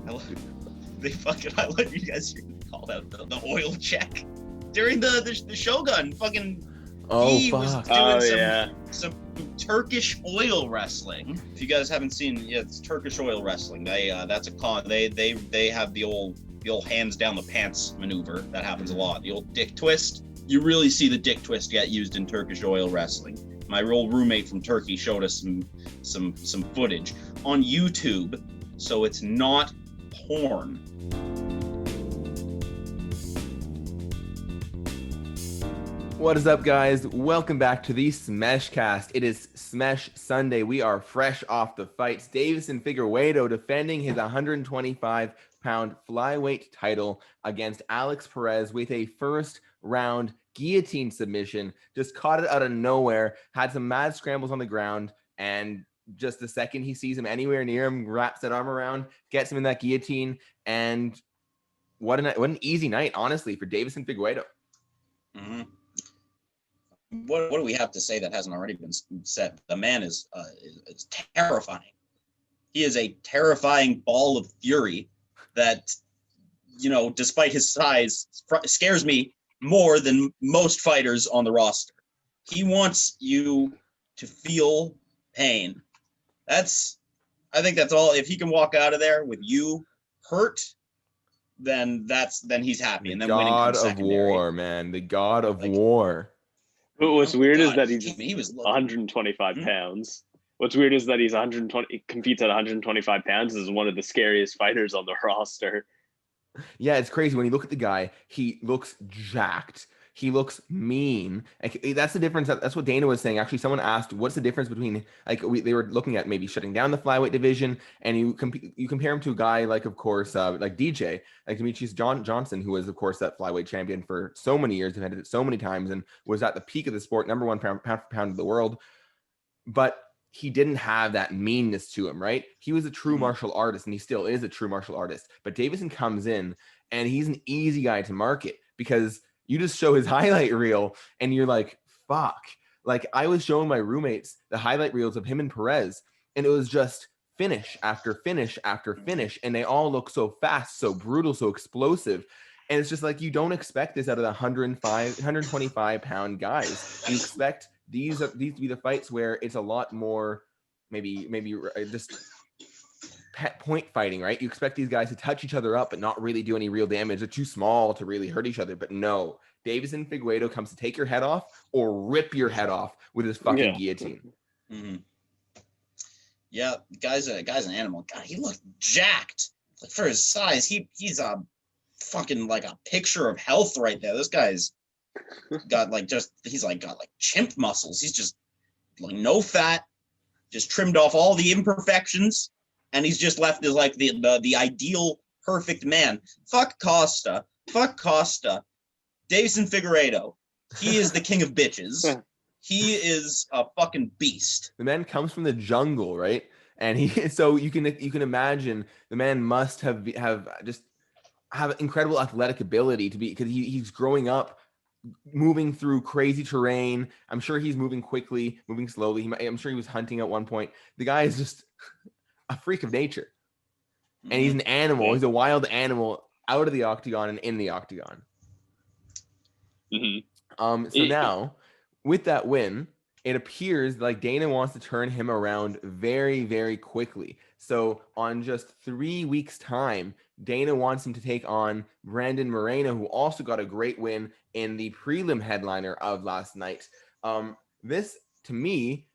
I love you guys called out the oil check during the Shogun. Fucking he was doing some Turkish oil wrestling. If you guys haven't seen, it's Turkish oil wrestling. They that's a con. They have the old hands down the pants maneuver that happens a lot. The old dick twist. You really see the dick twist get used in Turkish oil wrestling. My old roommate from Turkey showed us some footage on YouTube, so it's not porn. What is up, guys? Welcome back to the SmeshCast. It is Smesh Sunday. We are fresh off the fights. Deiveson Figueiredo defending his 125-pound flyweight title against Alex Perez with a first-round guillotine submission. Just caught it out of nowhere, had some mad scrambles on the ground, and just the second he sees him anywhere near him, wraps that arm around, gets him in that guillotine, and what an easy night, honestly, for Deiveson Figueiredo. Mm-hmm. What do we have to say that hasn't already been said? The man is terrifying. He is a terrifying ball of fury that, despite his size, scares me more than most fighters on the roster. He wants you to feel pain. I think that's all. If he can walk out of there with you hurt, then he's happy. And then winning comes secondary. God of War, man. The God of War. What's weird is that he was 125 pounds. What's weird is that he's 120, competes at 125 pounds, is one of the scariest fighters on the roster. Yeah, it's crazy. When you look at the guy, he looks jacked. He looks mean. That's the difference. That's what Dana was saying. Actually, someone asked, what's the difference between, they were looking at maybe shutting down the flyweight division, and you compare him to a guy like, of course, like DJ, like Demetrius Johnson, who was, of course, that flyweight champion for so many years, defended it so many times, and was at the peak of the sport, number one pound for pound of the world. But he didn't have that meanness to him, right? He was a true martial artist, and he still is a true martial artist. But Deiveson comes in, and he's an easy guy to market because you just show his highlight reel and you're like, fuck. Like, I was showing my roommates the highlight reels of him and Perez, and it was just finish after finish after finish. And they all look so fast, so brutal, so explosive. And it's just like, you don't expect this out of the 125 pound guys. You expect these to be the fights where it's a lot more, maybe just point fighting, right? You expect these guys to touch each other up but not really do any real damage. They're too small to really hurt each other. But no, Deiveson Figueiredo comes to take your head off or rip your head off with his fucking guillotine. Mm-hmm. Yeah, guy's an animal. God, he looked jacked. Like, for his size, he's a fucking like a picture of health right there. This guy's got got chimp muscles. He's just like no fat, just trimmed off all the imperfections. And he's just left as like the ideal perfect man. Fuck Costa. Deiveson Figueiredo. He is the king of bitches. He is a fucking beast. The man comes from the jungle, right? And so you can imagine the man must have incredible athletic ability to be, because he's growing up moving through crazy terrain. I'm sure he's moving quickly, moving slowly. I'm sure he was hunting at one point. The guy is just a freak of nature, and he's an animal. He's a wild animal out of the octagon and in the octagon. So now, with that win, it appears like Dana wants to turn him around very, very quickly. So on just 3 weeks' time, Dana wants him to take on Brandon Moreno, who also got a great win in the prelim headliner of last night. This, to me,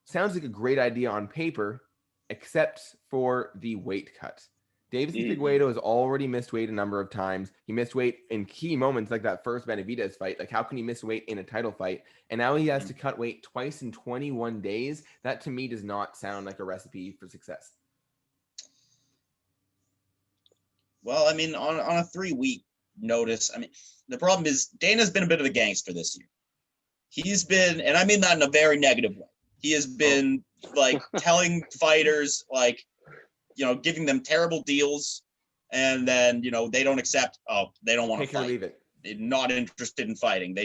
sounds like a great idea on paper, except for the weight cut. Deiveson Figueiredo has already missed weight a number of times. He missed weight in key moments like that first Benavidez fight. Like, how can he miss weight in a title fight? And now he has to cut weight twice in 21 days. That, to me, does not sound like a recipe for success. Well, I mean, on a 3-week notice, I mean, the problem is Dana's been a bit of a gangster this year. He's been, and I mean that in a very negative way. He has been like telling fighters, like, giving them terrible deals, and then, they don't accept. Oh, they don't want to fight. Leave it. not interested in fighting.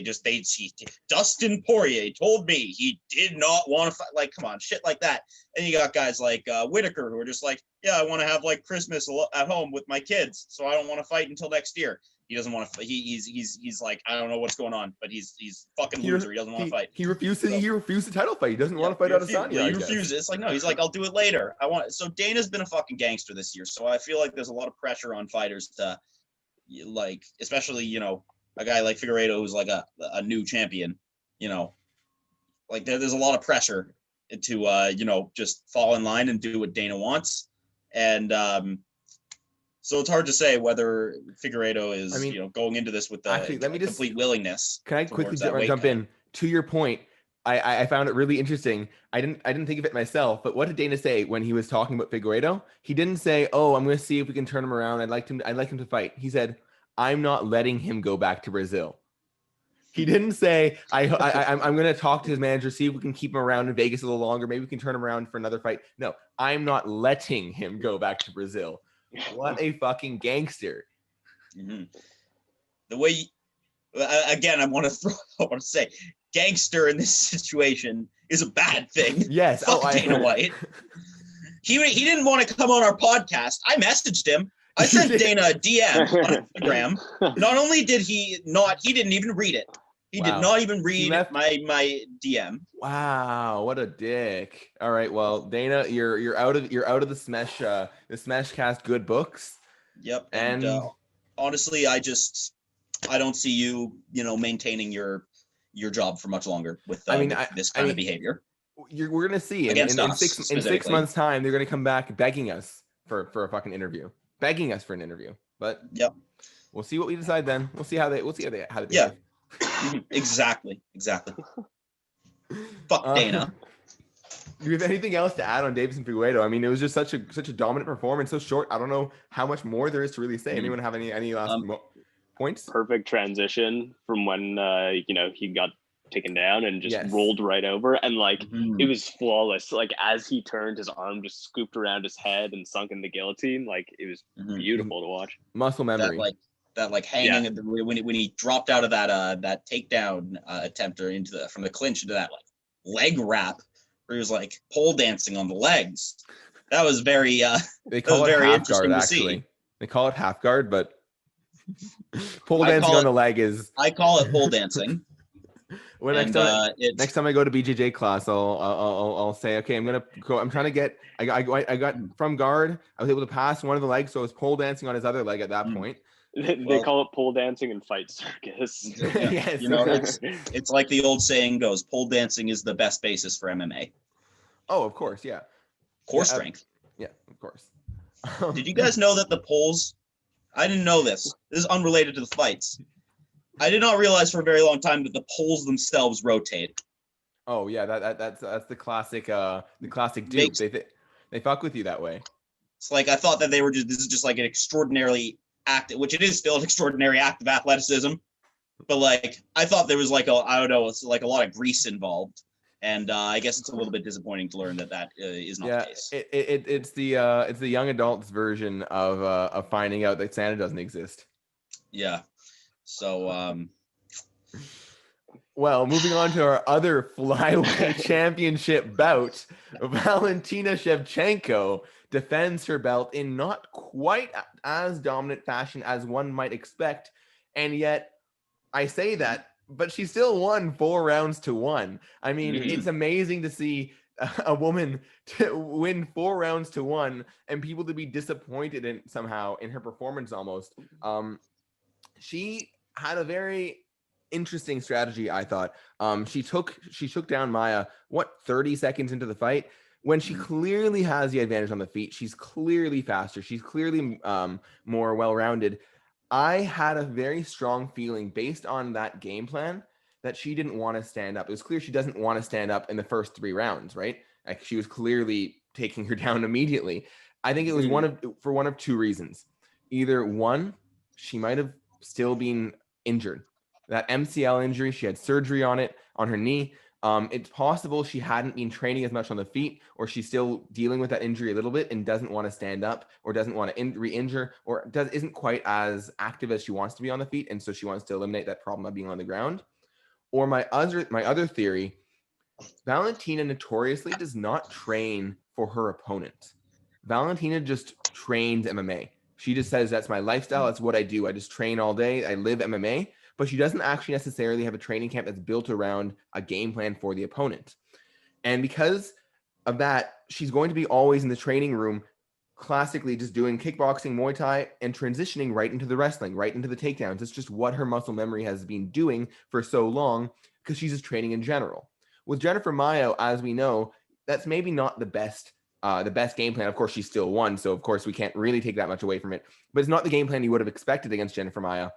Dustin Poirier told me he did not want to fight. Like, come on, shit like that. And you got guys like Whitaker who are just like, yeah, I want to have like Christmas at home with my kids, so I don't want to fight until next year. He doesn't want to. He's like, I don't know what's going on, but he's fucking loser. He doesn't want to fight. He refused the title fight. He doesn't want to fight Adesanya. He refuses. It's like, no, he's like, I'll do it later. So Dana's been a fucking gangster this year. So I feel like there's a lot of pressure on fighters to, like, especially, you know, a guy like Figueiredo who's like a new champion, you know, like there's a lot of pressure to you know, just fall in line and do what Dana wants. And so it's hard to say whether Figueiredo is, you know, going into this with the complete willingness. Can I quickly jump in? To your point, I found it really interesting. I didn't think of it myself, but what did Dana say when he was talking about Figueiredo? He didn't say, "Oh, I'm going to see if we can turn him around. I'd like him to fight." He said, "I'm not letting him go back to Brazil." He didn't say, I'm going to talk to his manager, see if we can keep him around in Vegas a little longer. Maybe we can turn him around for another fight. No, I'm not letting him go back to Brazil. What a fucking gangster. Mm-hmm. The way, again, I want to say, gangster in this situation is a bad thing. Yes. Fuck Dana White. He didn't want to come on our podcast. I messaged him. I sent Dana a DM on Instagram. Not only did he didn't even read it. He did not even read my DM. Wow, what a dick. All right, well, Dana, you're out of the SmeshCast good books. Yep. And honestly, I don't see you, you know, maintaining your job for much longer with this kind of behavior. We're gonna see in 6 months' time, they're gonna come back begging us for a fucking interview. Begging us for an interview. But yep. We'll see what we decide then. We'll see how they behave. Yeah. Exactly. Fuck Dana. Do you have anything else to add on Deiveson Figueiredo? I mean, it was just such a dominant performance, so short. I don't know how much more there is to really say. Anyone have any last points? Perfect transition from when you know, he got taken down and just rolled right over, and like it was flawless. Like as he turned, his arm just scooped around his head and sunk in the guillotine. Like it was beautiful to watch. Muscle memory. That hanging when he dropped out of that takedown attempt or from the clinch into that like leg wrap where he was like pole dancing on the legs. That was very they call it half guard actually. They call it half guard, but pole dancing on the leg is. I call it pole dancing. Well, next time I go to BJJ class, I'll say, okay, I'm gonna go. I'm trying to get. I got from guard. I was able to pass one of the legs, so I was pole dancing on his other leg at that point. They call it pole dancing in fight circus. Yeah. Yes. You know, it's like the old saying goes: pole dancing is the best basis for MMA. Oh, of course, yeah. Core strength. Yeah, of course. Did you guys know that the poles? I didn't know this. This is unrelated to the fights. I did not realize for a very long time that the poles themselves rotate. Oh yeah, that's the classic dupe. They fuck with you that way. It's like I thought that this is just like an extraordinarily which it is still an extraordinary act of athleticism, but like I thought there was like it's like a lot of grease involved, and I guess it's a little bit disappointing to learn that is not the case. It's the young adults version of finding out that Santa doesn't exist. Yeah. So, well, moving on to our other flyweight championship bout, Valentina Shevchenko defends her belt in not quite as dominant fashion as one might expect, and yet I say that, but she still won 4 rounds to 1. I mean, it's amazing to see a woman to win 4 rounds to 1 and people to be disappointed in somehow in her performance almost. She had a very interesting strategy, I thought. She took down Maya 30 seconds into the fight when she clearly has the advantage on the feet. She's clearly faster. She's clearly more well-rounded. I had a very strong feeling based on that game plan that she didn't want to stand up. It was clear she doesn't want to stand up in the first 3 rounds, right? Like she was clearly taking her down immediately. I think it was one of 2 reasons. Either one, she might have still been injured. That MCL injury, she had surgery on her knee. It's possible she hadn't been training as much on the feet, or she's still dealing with that injury a little bit and doesn't want to stand up, or doesn't want to re-injure, or isn't quite as active as she wants to be on the feet, and so she wants to eliminate that problem of being on the ground. Or my other theory, Valentina notoriously does not train for her opponent. Valentina just trains MMA. She just says, that's my lifestyle. That's what I do. I just train all day. I live MMA. But she doesn't actually necessarily have a training camp that's built around a game plan for the opponent. And because of that, she's going to be always in the training room, classically just doing kickboxing, Muay Thai, and transitioning right into the wrestling, right into the takedowns. It's just what her muscle memory has been doing for so long, because she's just training in general. With Jennifer Maia, as we know, that's maybe not the best game plan. Of course, she still won, so of course we can't really take that much away from it. But it's not the game plan you would have expected against Jennifer Maia.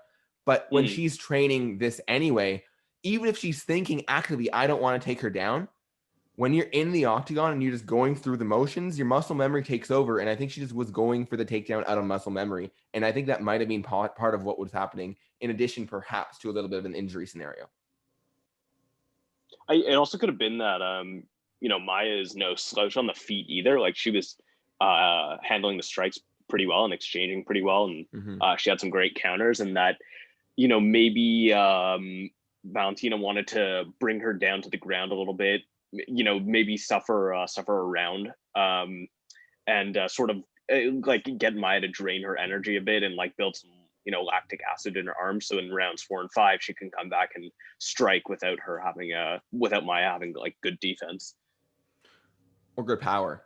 But when she's training this anyway, even if she's thinking actively, I don't want to take her down, when you're in the octagon and you're just going through the motions, your muscle memory takes over. And I think she just was going for the takedown out of muscle memory. And I think that might have been part of what was happening, in addition, perhaps, to a little bit of an injury scenario. It also could have been that, Maia is no slouch on the feet either. Like, she was handling the strikes pretty well and exchanging pretty well. And she had some great counters, and that, maybe Valentina wanted to bring her down to the ground a little bit, maybe suffer around, and sort of like get Maia to drain her energy a bit and like build some, lactic acid in her arms. So in rounds 4 and 5, she can come back and strike without Maia having like good defense. Or good power.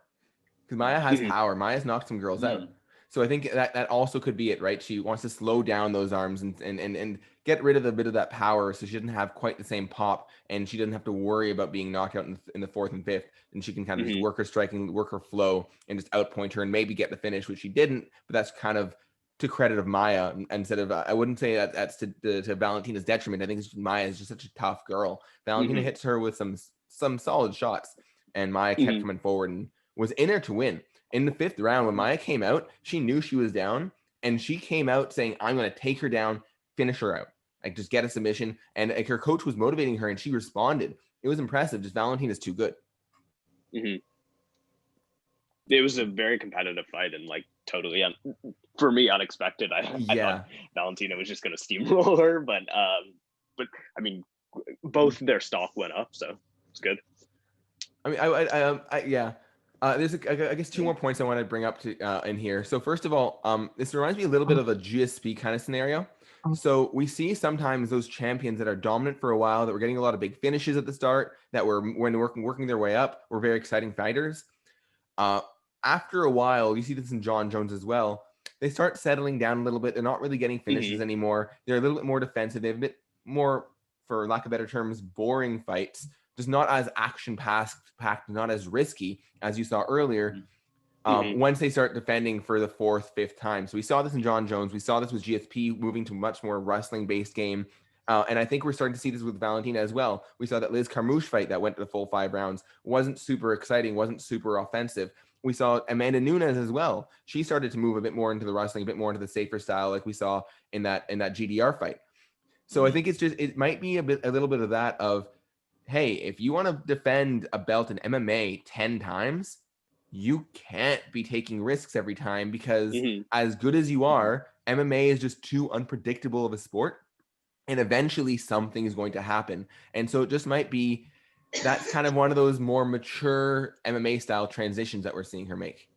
Because Maia has power. Maia's knocked some girls out. So I think that also could be it, right? She wants to slow down those arms and get rid of a bit of that power, so she doesn't have quite the same pop, and she doesn't have to worry about being knocked out in the 4th and 5th, and she can kind of just work her striking, work her flow, and just outpoint her and maybe get the finish, which she didn't. But that's kind of to credit of Maia instead of, I wouldn't say that's to Valentina's detriment. I think Maia is just such a tough girl. Valentina hits her with some solid shots, and Maia kept coming forward and was in there to win. In the 5th round, when Maia came out, she knew she was down, and she came out saying, I'm going to take her down, finish her out, like just get a submission. And like, her coach was motivating her, and she responded. It was impressive. Just Valentina's too good. It was a very competitive fight, and like totally, for me, unexpected. I thought Valentina was just going to steamroll her, but I mean, both their stock went up, so it's good. I mean, there's I guess 2 more points I want to bring up to in here. So first of all, this reminds me a little bit of a GSP kind of scenario. So we see sometimes those champions that are dominant for a while, that were getting a lot of big finishes at the start, that were, when working their way up, were very exciting fighters. After a while, you see this in John Jones as well, they start settling down a little bit. They're not really getting finishes anymore. They're a little bit more defensive. They have a bit more, for lack of better terms, boring fights. Just not as action-packed, not as risky as you saw earlier. Once they start defending for the 4th, 5th time. So we saw this in John Jones. We saw this with GSP moving to much more wrestling-based game. And I think we're starting to see this with Valentina as well. We saw that Liz Carmouche fight that went to the full 5 rounds. Wasn't super exciting, wasn't super offensive. We saw Amanda Nunes as well. She started to move a bit more into the wrestling, a bit more into the safer style, like we saw in that GDR fight. So I think it might be a little bit of that of, hey, if you want to defend a belt in MMA 10 times, you can't be taking risks every time, because as good as you are, MMA is just too unpredictable of a sport, and eventually something is going to happen. And so it just might be, that's kind of one of those more mature MMA style transitions that we're seeing her make.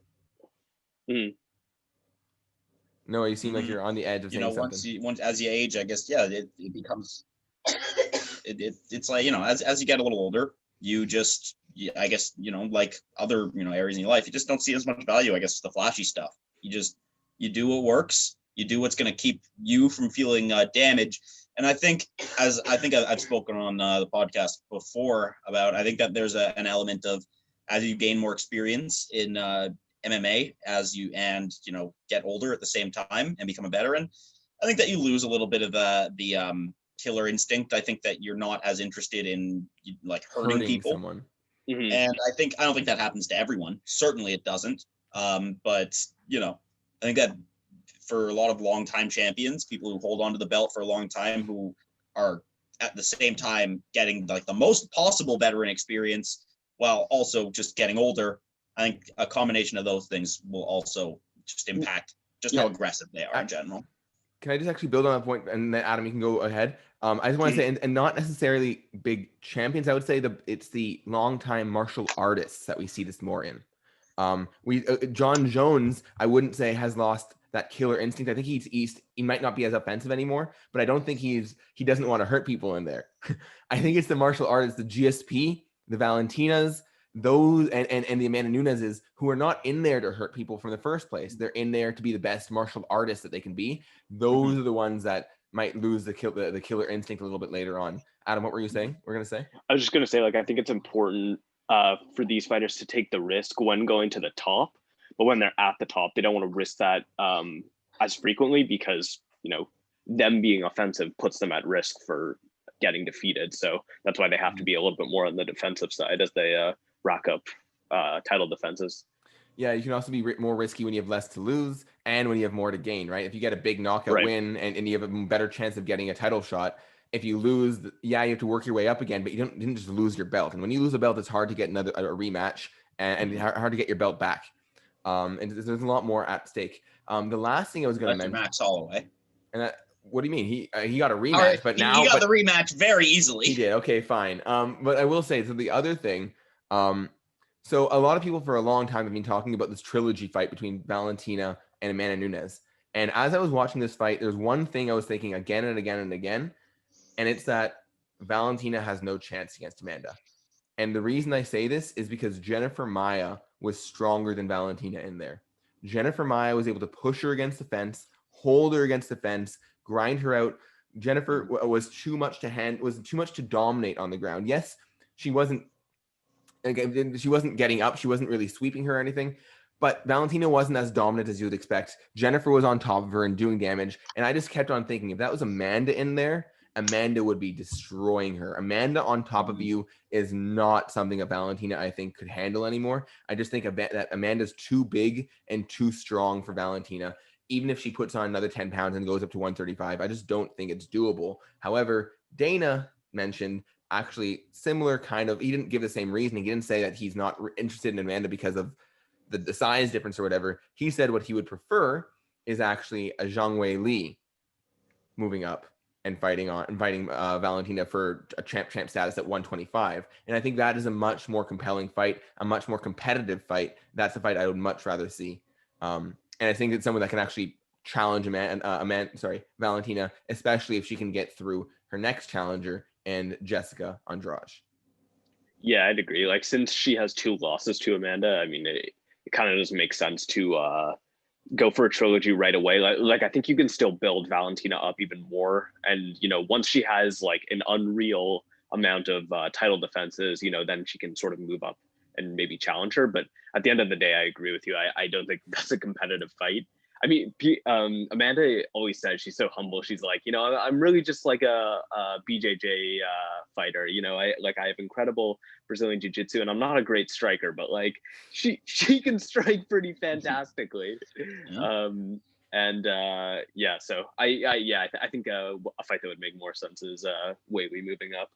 No, you seem like you're on the edge of saying something. Once as you age, I guess, it becomes it's like, as you get a little older, you just, I guess, like other, areas in your life, you just don't see as much value, I guess, the flashy stuff. You do what works, you do what's going to keep you from feeling damage. And I think I've spoken on the podcast before about, I think that there's an element of, as you gain more experience in MMA, get older at the same time and become a veteran, I think that you lose a little bit of the killer instinct. I think that you're not as interested in like hurting people. Someone. And I don't think that happens to everyone. Certainly it doesn't. But I think that for a lot of longtime champions, people who hold on to the belt for a long time, who are at the same time getting like the most possible veteran experience while also just getting older. I think a combination of those things will also just impact just how aggressive they are in general. Can I just actually build on that point, and then Adam, you can go ahead. I just want to say, and not necessarily big champions. I would say it's the longtime martial artists that we see this more in. John Jones, I wouldn't say has lost that killer instinct. I think he might not be as offensive anymore, but I don't think he doesn't want to hurt people in there. I think it's the martial artists, the GSP, the Valentinas, those and the Amanda Nunes's, who are not in there to hurt people from the first place. They're in there to be the best martial artists that they can be. Those are the ones that might lose the killer instinct a little bit later on. Adam, what were you saying? We're gonna say. I was just gonna say, like, I think it's important for these fighters to take the risk when going to the top, but when they're at the top, they don't want to risk that as frequently, because them being offensive puts them at risk for getting defeated. So that's why they have to be a little bit more on the defensive side as they rack up title defenses. Yeah, you can also be more risky when you have less to lose and when you have more to gain, right? If you get a big knockout win and you have a better chance of getting a title shot, if you lose, you have to work your way up again, but you didn't just lose your belt. And when you lose a belt, it's hard to get a rematch and hard to get your belt back. And there's a lot more at stake. The last thing I was going to mention, Max Holloway. And what do you mean? He got a rematch, but now he got the rematch very easily. He did. Okay, fine. But I will say, so the other thing, so a lot of people for a long time have been talking about this trilogy fight between Valentina and Amanda Nunes. And as I was watching this fight, there's one thing I was thinking again and again and again, and it's that Valentina has no chance against Amanda. And the reason I say this is because Jennifer Maia was stronger than Valentina in there. Jennifer Maia was able to push her against the fence, hold her against the fence, grind her out. Jennifer was too much to dominate on the ground. Yes, she wasn't getting up. She wasn't really sweeping her or anything. But Valentina wasn't as dominant as you would expect. Jennifer was on top of her and doing damage. And I just kept on thinking, if that was Amanda in there, Amanda would be destroying her. Amanda on top of you is not something that Valentina, I think, could handle anymore. I just think that Amanda's too big and too strong for Valentina. Even if she puts on another 10 pounds and goes up to 135, I just don't think it's doable. However, Dana mentioned actually similar kind of, he didn't give the same reasoning. He didn't say that he's not interested in Amanda because of the size difference or whatever. He said what he would prefer is actually a Zhang Wei Li moving up and fighting Valentina for a champ status at 125. And I think that is a much more compelling fight, a much more competitive fight. That's the fight I would much rather see. And I think it's someone that can actually challenge Valentina, especially if she can get through her next challenger and Jessica Andrade. Yeah, I'd agree. Like, since she has 2 losses to Amanda, I mean, it kind of doesn't make sense to go for a trilogy right away. Like I think you can still build Valentina up even more. And, once she has like an unreal amount of title defenses, then she can sort of move up and maybe challenge her. But at the end of the day, I agree with you. I don't think that's a competitive fight. I mean, Amanda always says she's so humble. She's like, I'm really just like a BJJ fighter. I have incredible Brazilian jiu-jitsu, and I'm not a great striker, but like she can strike pretty fantastically. Yeah. So I think a fight that would make more sense is Weili moving up.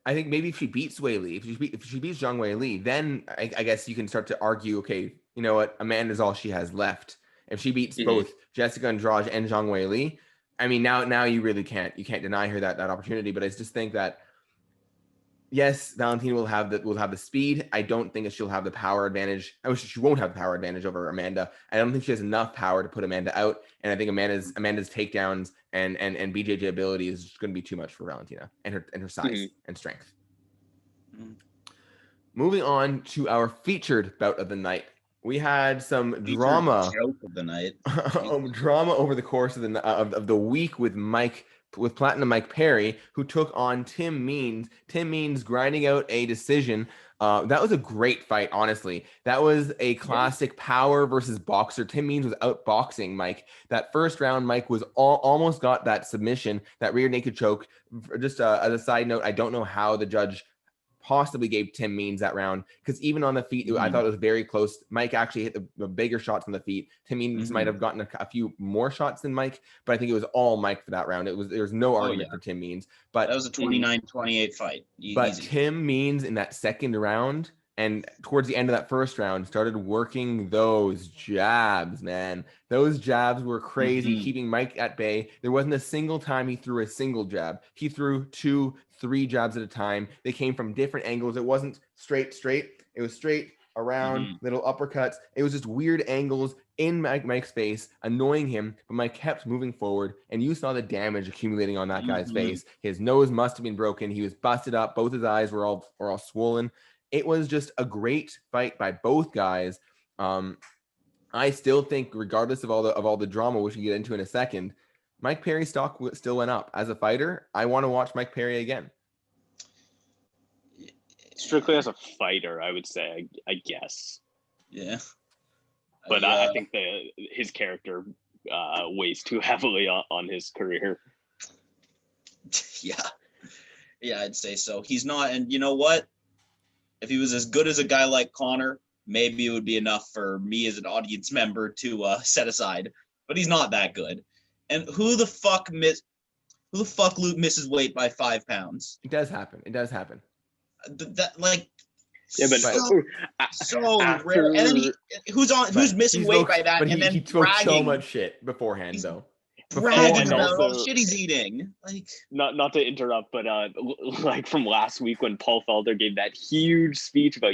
I think maybe if she beats Weili, if she beats Zhang Wei Li, then I guess you can start to argue, okay, you know what, Amanda's all she has left. If she beats both Jessica Andrade and Zhang Wei Li, I mean, now you really can't deny her that opportunity. But I just think that, yes, Valentina will have the speed. I don't think that she'll have the power advantage. I wish she won't have the power advantage over Amanda. I don't think she has enough power to put Amanda out. And I think Amanda's takedowns and BJJ ability is going to be too much for Valentina and her size and strength. Moving on to our featured bout of the night. We had some drama. Joke of the night. Drama over the course of the week with Platinum Mike Perry, who took on Tim Means. Tim Means grinding out a decision. That was a great fight, honestly. That was a classic power versus boxer. Tim Means was outboxing Mike. That first round, Mike was almost got that submission, that rear naked choke. Just as a side note, I don't know how the judge possibly gave Tim Means that round, because even on the feet, I thought it was very close. Mike actually hit the bigger shots on the feet. Tim Means might have gotten a few more shots than Mike, but I think it was all Mike for that round. There was no argument for Tim Means. But that was a 29-28 fight. But Easy. Tim Means in that second round and towards the end of that first round started working those jabs, man. Those jabs were crazy, keeping Mike at bay. There wasn't a single time he threw a single jab. He threw 2, 3 jabs at a time. They came from different angles. It wasn't straight. It was straight, around, little uppercuts. It was just weird angles in Mike's face, annoying him, but Mike kept moving forward, and you saw the damage accumulating on that guy's face. His nose must have been broken. He was busted up. Both his eyes were all swollen. It was just a great fight by both guys. I still think, regardless of all the drama, which we get into in a second, Mike Perry's stock still went up. As a fighter, I want to watch Mike Perry again. Strictly as a fighter, I would say, I guess. Yeah. But I think his character weighs too heavily on his career. Yeah, I'd say so. He's not, and you know what? If he was as good as a guy like Connor, maybe it would be enough for me as an audience member to set aside. But he's not that good. And who the fuck misses weight by 5 pounds? It does happen. That like. Yeah, but so rare. And then who's missing weight by that? But and then he spoke so much shit beforehand, though. Bragging about all the shit he's eating. Like, not to interrupt, but like from last week when Paul Felder gave that huge speech about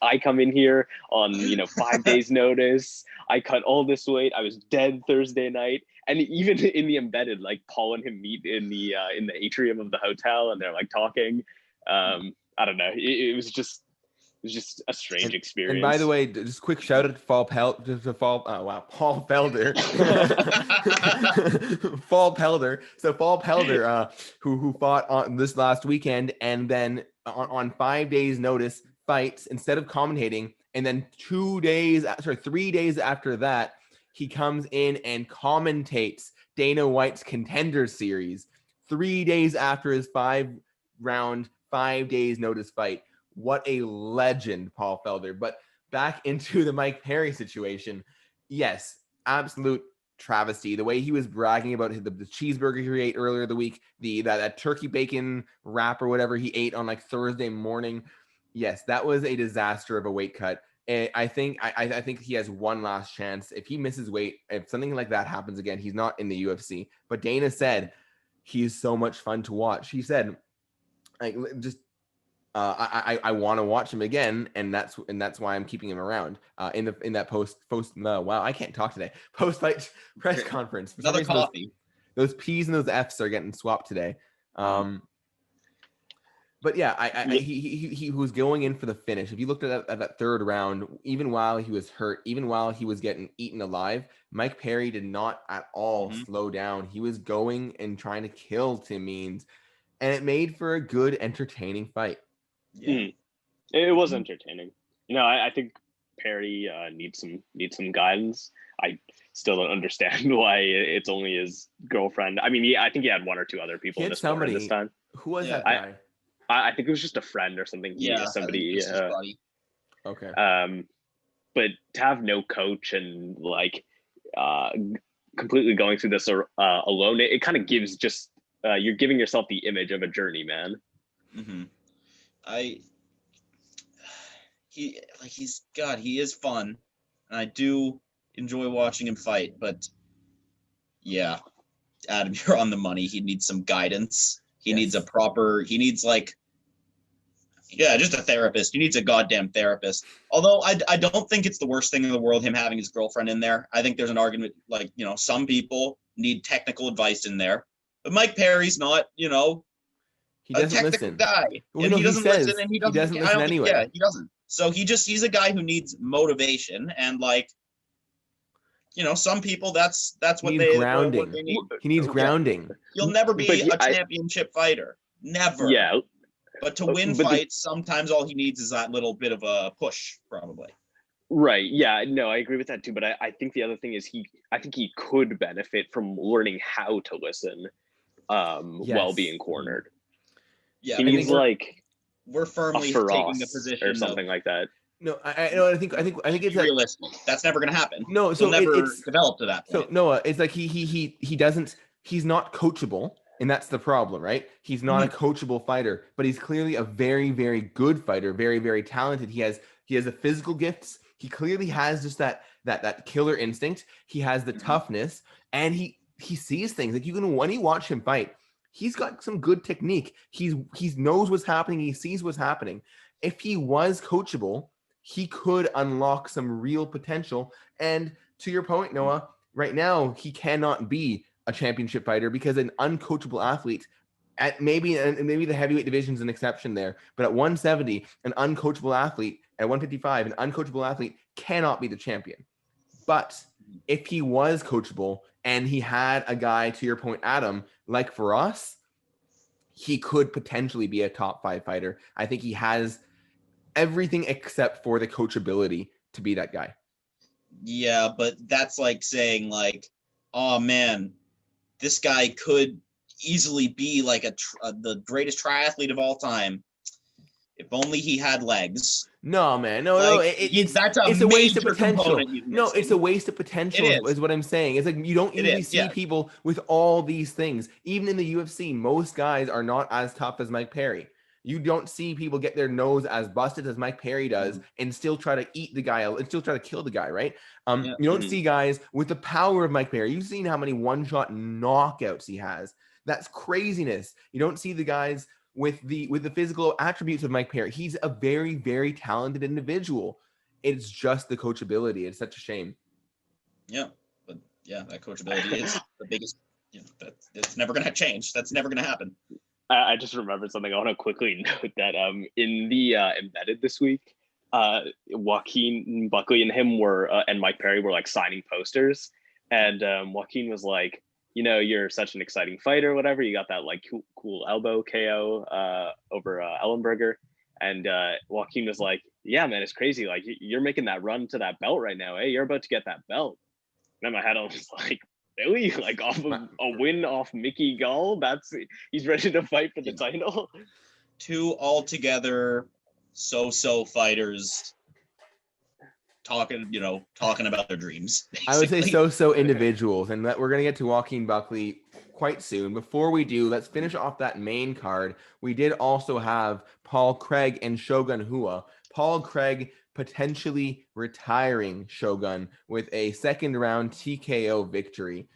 I come in here on 5 days notice. I cut all this weight. I was dead Thursday night, and even in the embedded, like Paul and him meet in the atrium of the hotel, and they're like talking. I don't know. It was just a strange experience. And by the way, just quick shout out to Paul Felder. Paul Felder. So Paul Felder, who fought on this last weekend, and then on 5 days notice fights instead of commentating, and then 3 days after that, he comes in and commentates Dana White's Contender Series 3 days after his 5-round, 5 days notice fight. What a legend, Paul Felder. But back into the Mike Perry situation. Yes, absolute travesty. The way he was bragging about the cheeseburger he ate earlier the week, that turkey bacon wrap or whatever he ate on like Thursday morning. Yes, that was a disaster of a weight cut. And I think he has one last chance. If he misses weight, if something like that happens again, he's not in the UFC. But Dana said he is so much fun to watch. He said, like, just I want to watch him again, and that's why I'm keeping him around. In that post wow, I can't talk today. Post fight press conference. Another coffee. Those P's and those F's are getting swapped today. But yeah, he was going in for the finish. If you looked at that third round, even while he was hurt, even while he was getting eaten alive, Mike Perry did not at all slow down. He was going and trying to kill Tim Means, and it made for a good, entertaining fight. Yeah. It was entertaining. I think Perry needs some guidance. I still don't understand why it's only his girlfriend. I mean, I think he had one or two other people in this corner this time. Who was that guy? I think it was just a friend or something. Somebody. Okay. But to have no coach and like completely going through this alone, it kind of gives just you're giving yourself the image of a journeyman. Mm-hmm. He is fun, and I do enjoy watching him fight, but yeah, Adam, you're on the money. He needs some guidance. He needs just a therapist. He needs a goddamn therapist. Although I don't think it's the worst thing in the world, him having his girlfriend in there. I think there's an argument, like, some people need technical advice in there, but Mike Perry's not, he a doesn't technical listen. guy. Well, and no, he doesn't listen, and he doesn't listen anyway. Yeah, he doesn't. So he's a guy who needs motivation, and like, some people that's what he they grounding. What they need. He needs grounding. He'll never be a championship fighter. Never. Yeah. But to win fights, sometimes all he needs is that little bit of a push, probably. Right. Yeah. No, I agree with that too. But I think the other thing is I think he could benefit from learning how to listen while being cornered. Yeah. He needs we're firmly for taking the us position or something like that. No, I think it's that. Realistic. That's never going to happen. No, so He'll never it's develop to that so point. Noah. It's like he doesn't. He's not coachable, and that's the problem, right? He's not a coachable fighter, but he's clearly a very, very good fighter, very, very talented. He has the physical gifts. He clearly has just that killer instinct. He has the toughness, and he sees things. Like, you can, when you watch him fight, he's got some good technique. He knows what's happening. He sees what's happening. If he was coachable, he could unlock some real potential. And to your point, Noah, right now he cannot be a championship fighter because an uncoachable athlete at maybe the heavyweight division is an exception there, but at 170, an uncoachable athlete, at 155, an uncoachable athlete cannot be the champion. But if he was coachable and he had a guy, to your point, Adam, like for us, he could potentially be a top 5 fighter. I think he has everything except for the coachability to be that guy. Yeah, but that's like saying, like, oh man, this guy could easily be like the greatest triathlete of all time if only he had legs. No, man, no, like, that's a waste of major potential. component. No, it's a waste of potential. Is what I'm saying. It's like you don't usually see people with all these things. Even in the UFC, most guys are not as tough as Mike Perry. You don't see people get their nose as busted as Mike Perry does and still try to eat the guy and still try to kill the guy, right? You don't see guys with the power of Mike Perry. You've seen how many one-shot knockouts he has. That's craziness. You don't see the guys with the physical attributes of Mike Perry. He's a very, very talented individual. It's just the coachability. It's such a shame. Yeah, but yeah, that coachability is the biggest. It's never going to change. That's never going to happen. I just remembered something. I want to quickly note that in the embedded this week, Joaquin, Buckley, and him were and Mike Perry were like signing posters, and Joaquin was like, you're such an exciting fighter, whatever. You got that like cool elbow KO over Ellenberger, and Joaquin was like, yeah, man, it's crazy. Like, you're making that run to that belt right now, eh? You're about to get that belt. And in my head, I was like, really? Like, off of a win off Mickey Gall? He's ready to fight for the title? Two altogether so-so fighters talking about their dreams, basically. I would say so individuals, and that we're going to get to Joaquin Buckley quite soon. Before we do, let's finish off that main card. We did also have Paul Craig and Shogun Rua. Paul Craig potentially retiring Shogun with a second round TKO victory.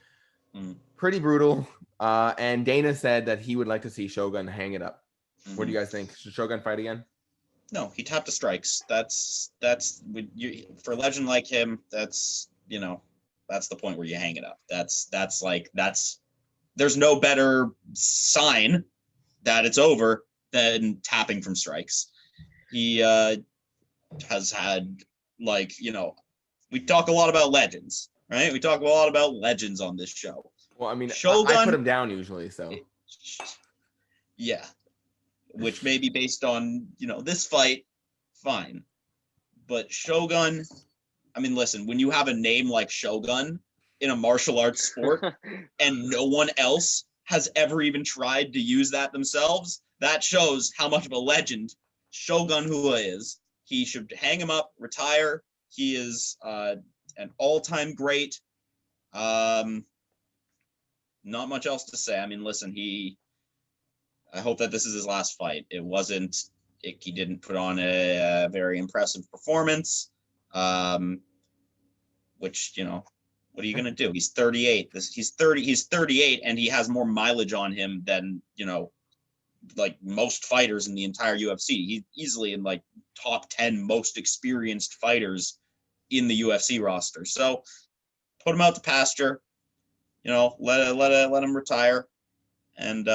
Pretty brutal. And Dana said that he would like to see Shogun hang it up. What do you guys think? Should Shogun fight again? No, he tapped the strikes. That's for a legend like him. That's the point where you hang it up. There's no better sign that it's over than tapping from strikes. He has had, we talk a lot about legends, right? We talk a lot about legends on this show. Well, I mean, Shogun, I put him down usually, so. Yeah. Which may be based on, this fight, fine. But Shogun, I mean, listen, when you have a name like Shogun in a martial arts sport and no one else has ever even tried to use that themselves, that shows how much of a legend Shogun Rua is. He should hang him up, retire. He is an all-time great. Not much else to say. I mean, listen, I hope that this is his last fight. He didn't put on a very impressive performance, which, what are you going to do? He's 38. He's 38 and he has more mileage on him than, like most fighters in the entire UFC. He's easily in like top 10 most experienced fighters in the UFC roster. So put him out to pasture, let him retire. And,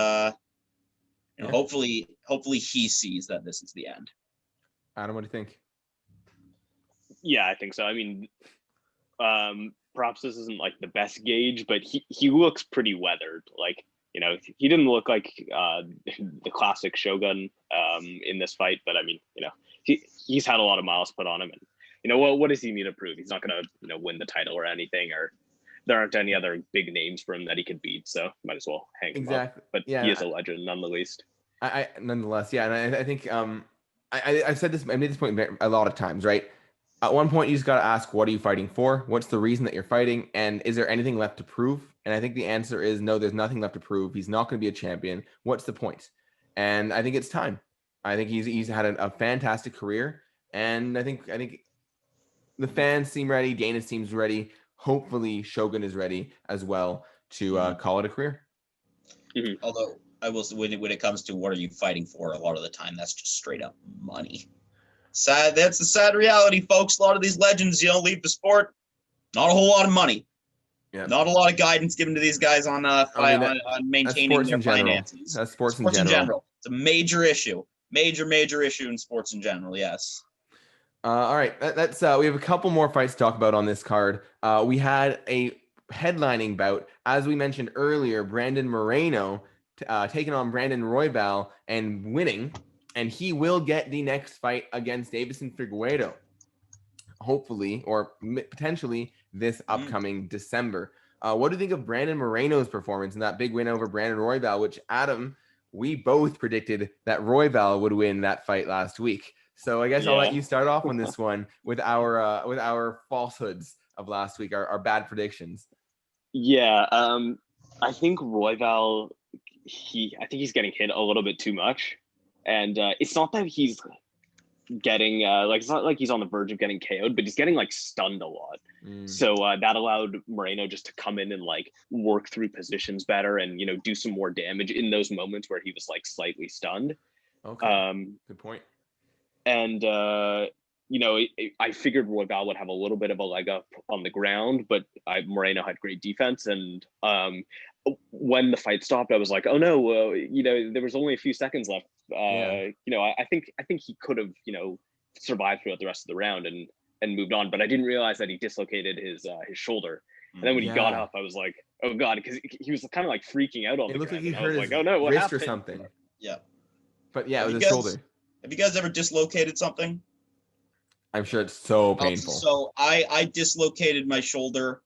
hopefully he sees that this is the end. Adam, what do you think? Yeah, I think so. I mean, perhaps this isn't like the best gauge, but he looks pretty weathered. Like, he didn't look like the classic Shogun in this fight, but I mean, he's had a lot of miles put on him, and what does he need to prove? He's not going to win the title or anything, or there aren't any other big names for him that he could beat, so might as well hang him up. But he is a legend none the least. I nonetheless, yeah, and I think I've said this, I made this point a lot of times, right? At one point, you just got to ask, what are you fighting for? What's the reason that you're fighting? And is there anything left to prove? And I think the answer is no, there's nothing left to prove. He's not going to be a champion. What's the point? And I think it's time. I think he's had a fantastic career. And I think the fans seem ready. Dana seems ready. Hopefully, Shogun is ready as well to call it a career. Mm-hmm. Although I will, when it comes to what are you fighting for, a lot of the time that's just straight up money. Sad. That's the sad reality, folks. A lot of these legends, leave the sport. Not a whole lot of money. Yeah. Not a lot of guidance given to these guys on maintaining their finances. That's sports in general. It's a major issue. Major issue in sports in general. Yes. All right. That's we have a couple more fights to talk about on this card. We had a headlining bout, as we mentioned earlier. Brandon Moreno taking on Brandon Royval and winning. And he will get the next fight against Davison Figueiredo, hopefully, or potentially this upcoming December. What do you think of Brandon Moreno's performance in that big win over Brandon Royval, which, Adam, we both predicted that Royval would win that fight last week. So I guess I'll let you start off on this one with our falsehoods of last week, our bad predictions. Yeah, I think Royval, I think he's getting hit a little bit too much. And it's not that he's getting it's not like he's on the verge of getting KO'd, but he's getting stunned a lot. So that allowed Moreno just to come in and work through positions better and do some more damage in those moments where he was slightly stunned. Okay. Good point. And I figured Royval would have a little bit of a leg up on the ground, but Moreno had great defense. And when the fight stopped, I was like, oh no, there was only a few seconds left. I think he could have, survived throughout the rest of the round and moved on. But I didn't realize that he dislocated his shoulder. And then when he got up, I was like, oh God, because he was kind of freaking out on the ground. It looked like he hurt his oh no, what wrist happened? or something. Yeah. But yeah, it was his shoulder. Have you guys ever dislocated something? I'm sure it's so painful. So I dislocated my shoulder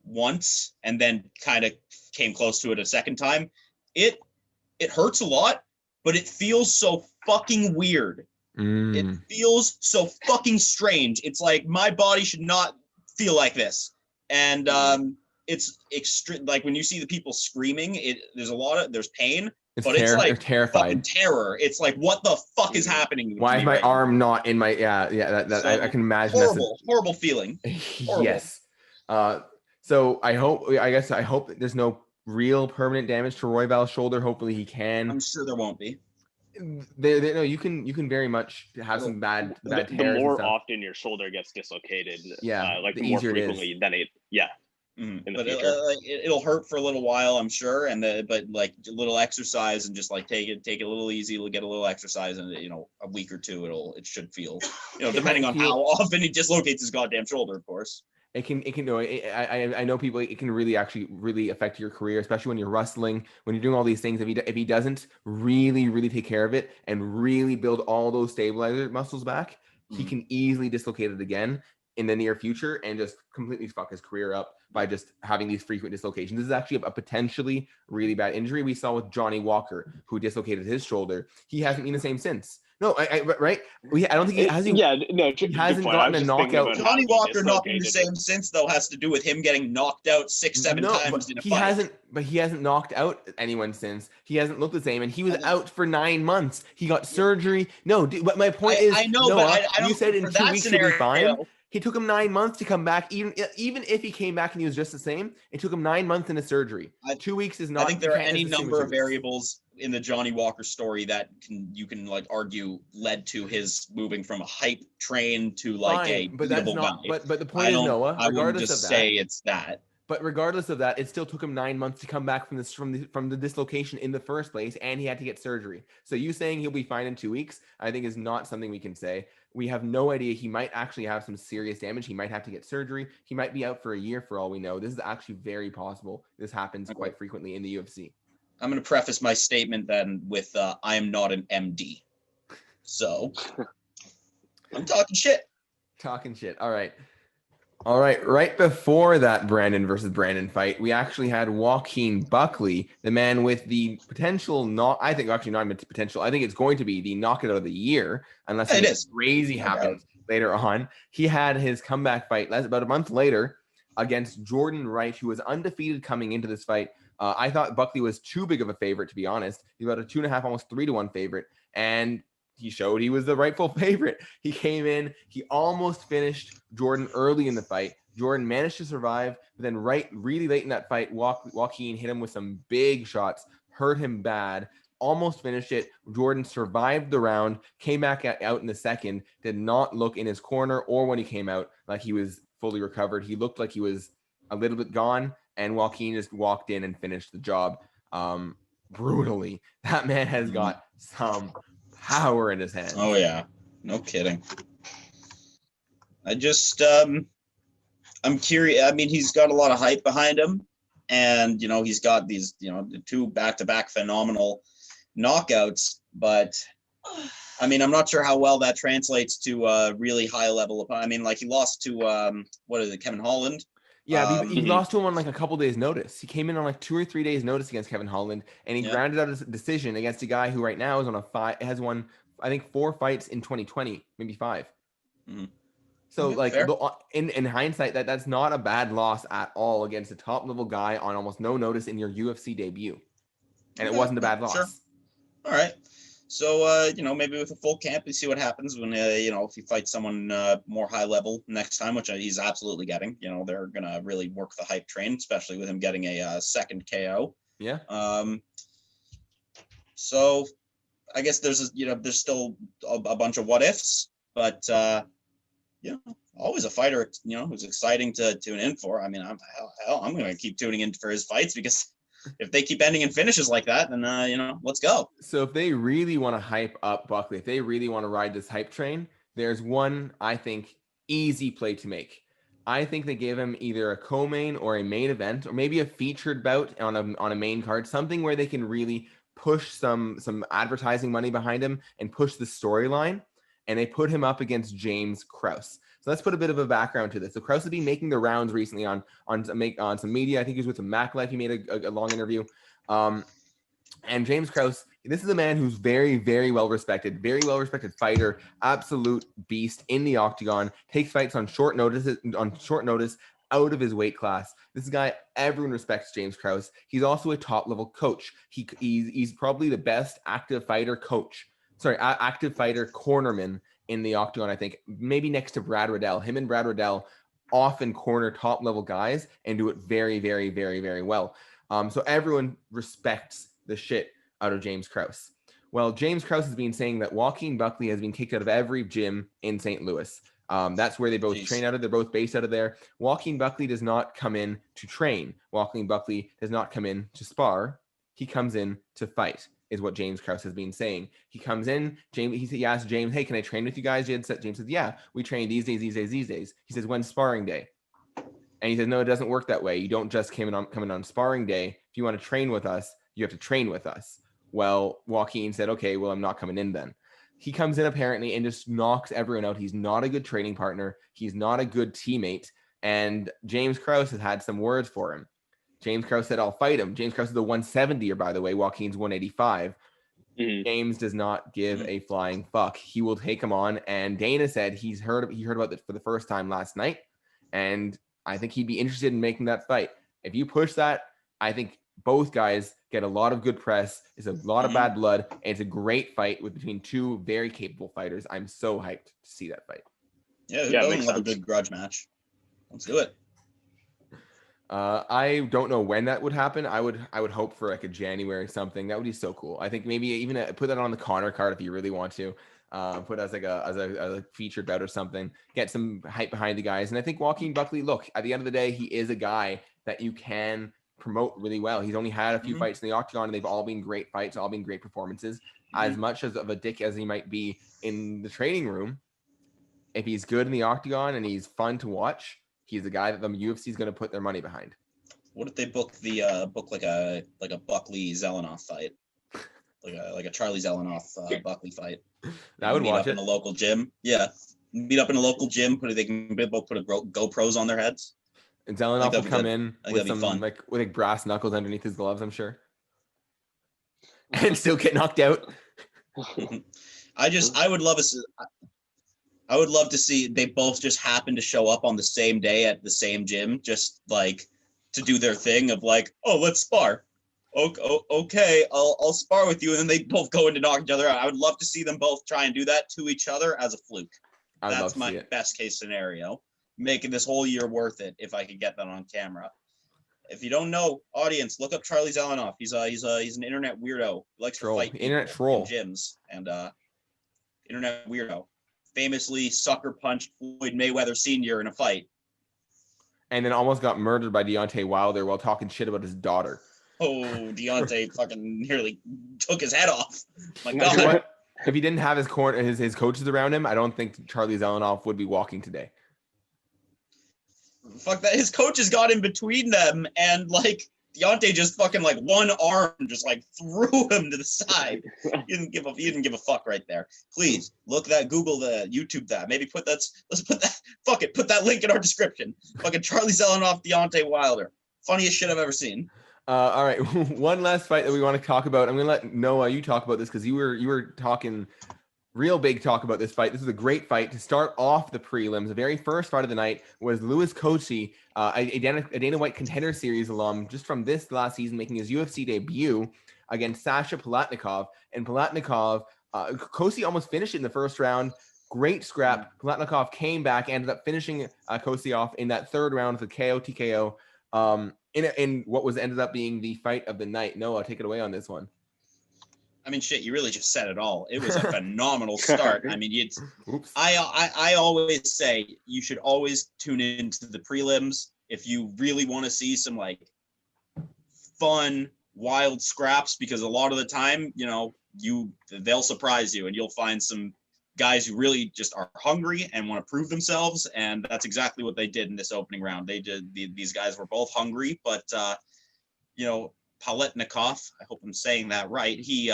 once and then kind of came close to it a second time. It hurts a lot, but it feels so fucking weird. It feels so fucking strange. It's like my body should not feel like this. And it's extreme. Like when you see the people screaming, there's pain. It's terrified. Fucking terror. It's like, what the fuck is happening? Why is my arm not in my? I can imagine. Horrible feeling. Horrible. Yes. So I hope that there's no real permanent damage to Royval's shoulder. Hopefully he can. I'm sure there won't be. No, you can very much have some bad tears. The more often your shoulder gets dislocated, the more frequently, then it. In the future. It'll hurt for a little while, I'm sure, but a little exercise and just take it a little easy. You'll get a little exercise, and a week or two, it should feel, depending on how often he dislocates his goddamn shoulder, of course. It can. I know people. It can really affect your career, especially when you're wrestling, when you're doing all these things. If he doesn't really take care of it and really build all those stabilizer muscles back, he can easily dislocate it again in the near future and just completely fuck his career up by just having these frequent dislocations. This is actually a potentially really bad injury we saw with Johnny Walker, who dislocated his shoulder. He hasn't been the same since. No, right? I don't think he has. He hasn't gotten a knockout. Johnny Walker not being the same since, though, has to do with him getting knocked out 6-7 times in a fight. He hasn't knocked out anyone since. He hasn't looked the same, and he was out for 9 months. He got surgery. No, but my point is, I know, Noah, but I don't. You said in 2 weeks he'd be fine. He took him 9 months to come back. Even if he came back and he was just the same, it took him 9 months in a surgery. 2 weeks is not. I think there are any number of variables in the Johnny Walker story that you can argue led to his moving from a hype train to a beatable guy. But the point is, Noah, I wouldn't just say it's that. But regardless of that, it still took him 9 months to come back from the dislocation in the first place, and he had to get surgery. So you saying he'll be fine in 2 weeks, I think is not something we can say. We have no idea. He might actually have some serious damage. He might have to get surgery. He might be out for a year for all we know. This is actually very possible. This happens quite frequently in the UFC. I'm going to preface my statement then with I am not an MD. So I'm talking shit. Talking shit. All right. All right before that Brandon versus Brandon fight, we actually had Joaquin Buckley, the man with the potential I think actually not even potential. I think it's going to be the knockout of the year, unless Yeah, it something is. crazy No happens doubt. later on. He had his comeback fight about a month later against Jordan Wright, who was undefeated coming into this fight. I thought Buckley was too big of a favorite, to be honest. He's about a 2.5, almost 3-1 favorite. And he showed he was the rightful favorite. He came in, he almost finished Jordan early in the fight. Jordan managed to survive, but then really late in that fight, Joaquin hit him with some big shots, hurt him bad, almost finished it. Jordan survived the round, came back out in the second, did not look in his corner or when he came out like he was fully recovered. He looked like he was a little bit gone, and Joaquin just walked in and finished the job brutally. That man has got some power in his hands. Oh yeah, no kidding. I just I'm curious. I mean, he's got a lot of hype behind him, and he's got these the 2 back-to-back phenomenal knockouts. But I mean, I'm not sure how well that translates to a really high level. I mean, like he lost to what is it, Kevin Holland? Yeah, he lost to him on like a couple days' notice. He came in on like 2 or 3 days' notice against Kevin Holland, and he grounded out his decision against a guy who right now is on has won, I think, 4 fights in 2020, maybe 5. Mm-hmm. So like in hindsight, that's not a bad loss at all against a top level guy on almost no notice in your UFC debut, and it wasn't a bad loss. Sure. All right. So, maybe with a full camp, we see what happens when, if he fights someone more high level next time, which he's absolutely getting. They're going to really work the hype train, especially with him getting a second KO. Yeah. So I guess there's still a bunch of what ifs, but, always a fighter, who's exciting to tune in for. I mean, I'm going to keep tuning in for his fights because if they keep ending in finishes like that, then, let's go. So if they really want to hype up Buckley, if they really want to ride this hype train, there's one, I think, easy play to make. I think they give him either a co-main or a main event, or maybe a featured bout on a main card, something where they can really push some advertising money behind him and push the storyline. And they put him up against James Krause. So let's put a bit of a background to this. So Krause has been making the rounds recently on some media. I think he was with the Mac Life. He made a long interview. And James Krause, this is a man who's very, very well respected fighter, absolute beast in the octagon, takes fights on short notice, out of his weight class. This is a guy, everyone respects James Krause. He's also a top level coach. He's probably the best active fighter cornerman in the octagon, I think, maybe next to Brad Riddell. Him and Brad Riddell often corner top level guys and do it very, very, very, very well. So everyone respects the shit out of James Krause. Well, James Krause has been saying that Joaquin Buckley has been kicked out of every gym in St. Louis. That's where they both train out of. They're both based out of there. Joaquin Buckley does not come in to train. Joaquin Buckley does not come in to spar. He comes in to fight, is what James Krause has been saying. He comes in, he asked James, hey, can I train with you guys? James says, yeah, we train these days. He says, when's sparring day? And he says, no, it doesn't work that way. You don't just come in on sparring day. If you want to train with us, you have to train with us. Well, Joaquin said, okay, well, I'm not coming in then. He comes in apparently and just knocks everyone out. He's not a good training partner. He's not a good teammate. And James Krause has had some words for him. James Krause said, I'll fight him. James Krause is the 170er, by the way. Joaquin's 185. James does not give a flying fuck. He will take him on. And Dana said he heard about this for the first time last night. And I think he'd be interested in making that fight. If you push that, I think both guys get a lot of good press. It's a lot of bad blood. And it's a great fight between 2 very capable fighters. I'm so hyped to see that fight. Yeah, who doesn't love a good grudge match? Let's do it. I don't know when that would happen. I would hope for like a January something. That would be so cool. I think maybe even put that on the Connor card if you really want to. Put as a featured bout or something. Get some hype behind the guys. And I think Joaquin Buckley, look, at the end of the day, he is a guy that you can promote really well. He's only had a few fights in the octagon, and they've all been great fights, all been great performances. As much as of a dick as he might be in the training room, if he's good in the octagon and he's fun to watch, he's a guy that the UFC is going to put their money behind. What if they book like a Buckley Zelenoff fight, like a Charlie Zelenoff Buckley fight? I would watch it in a local gym. Yeah, Meet up in a local gym. They can both put a GoPros on their heads. And Zelenoff will come in with some fun. with brass knuckles underneath his gloves, I'm sure, and still get knocked out. I would love to see they both just happen to show up on the same day at the same gym, just like to do their thing of like, oh, let's spar. Okay, I'll spar with you, and then they both go in to knock each other out. I would love to see them both try and do that to each other as a fluke. That's my best case scenario. Making this whole year worth it if I could get that on camera. If you don't know, audience, look up Charlie Zelenoff. He's an internet weirdo. He likes to fight internet troll in gyms and internet weirdo. Famously sucker punched Floyd Mayweather Sr. in a fight. And then almost got murdered by Deontay Wilder while talking shit about his daughter. Oh, Deontay fucking nearly took his head off. My God. If he didn't have his coaches around him, I don't think Charlie Zelenoff would be walking today. Fuck that. His coaches got in between them, and like Deontay just fucking like one arm just like threw him to the side. He didn't give a fuck right there. Please look that, Google the YouTube that. Maybe put that link in our description. Fucking Charlie Zelenoff, Deontay Wilder. Funniest shit I've ever seen. All right, one last fight that we want to talk about. I'm gonna let Noah you talk about this because you were talking real big talk about this fight. This is a great fight to start off the prelims. The very first fight of the night was Louis Cosce, a Dana White Contender Series alum, just from this last season, making his UFC debut against Sasha Palatnikov. And Palatnikov, Cosce almost finished it in the first round. Great scrap. Palatnikov came back, ended up finishing Cosce off in that third round with a KO TKO. In what was ended up being the fight of the night. Noah, take it away on this one. I mean, shit, you really just said it all. It was a phenomenal start. I mean, I always say you should always tune into the prelims if you really want to see some like fun, wild scraps, because a lot of the time, they'll surprise you and you'll find some guys who really just are hungry and want to prove themselves, and that's exactly what they did in this opening round. These guys were both hungry, but Palatnikov, I hope I'm saying that right, he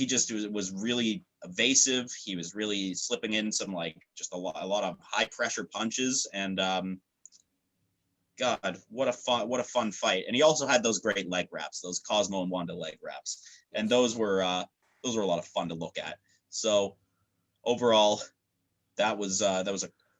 just was really evasive. He was really slipping in some like just a lot of high pressure punches, and God, what a fun fight. And he also had those great leg wraps, those Cosmo and Wanda leg wraps, and those were a lot of fun to look at. So overall, that was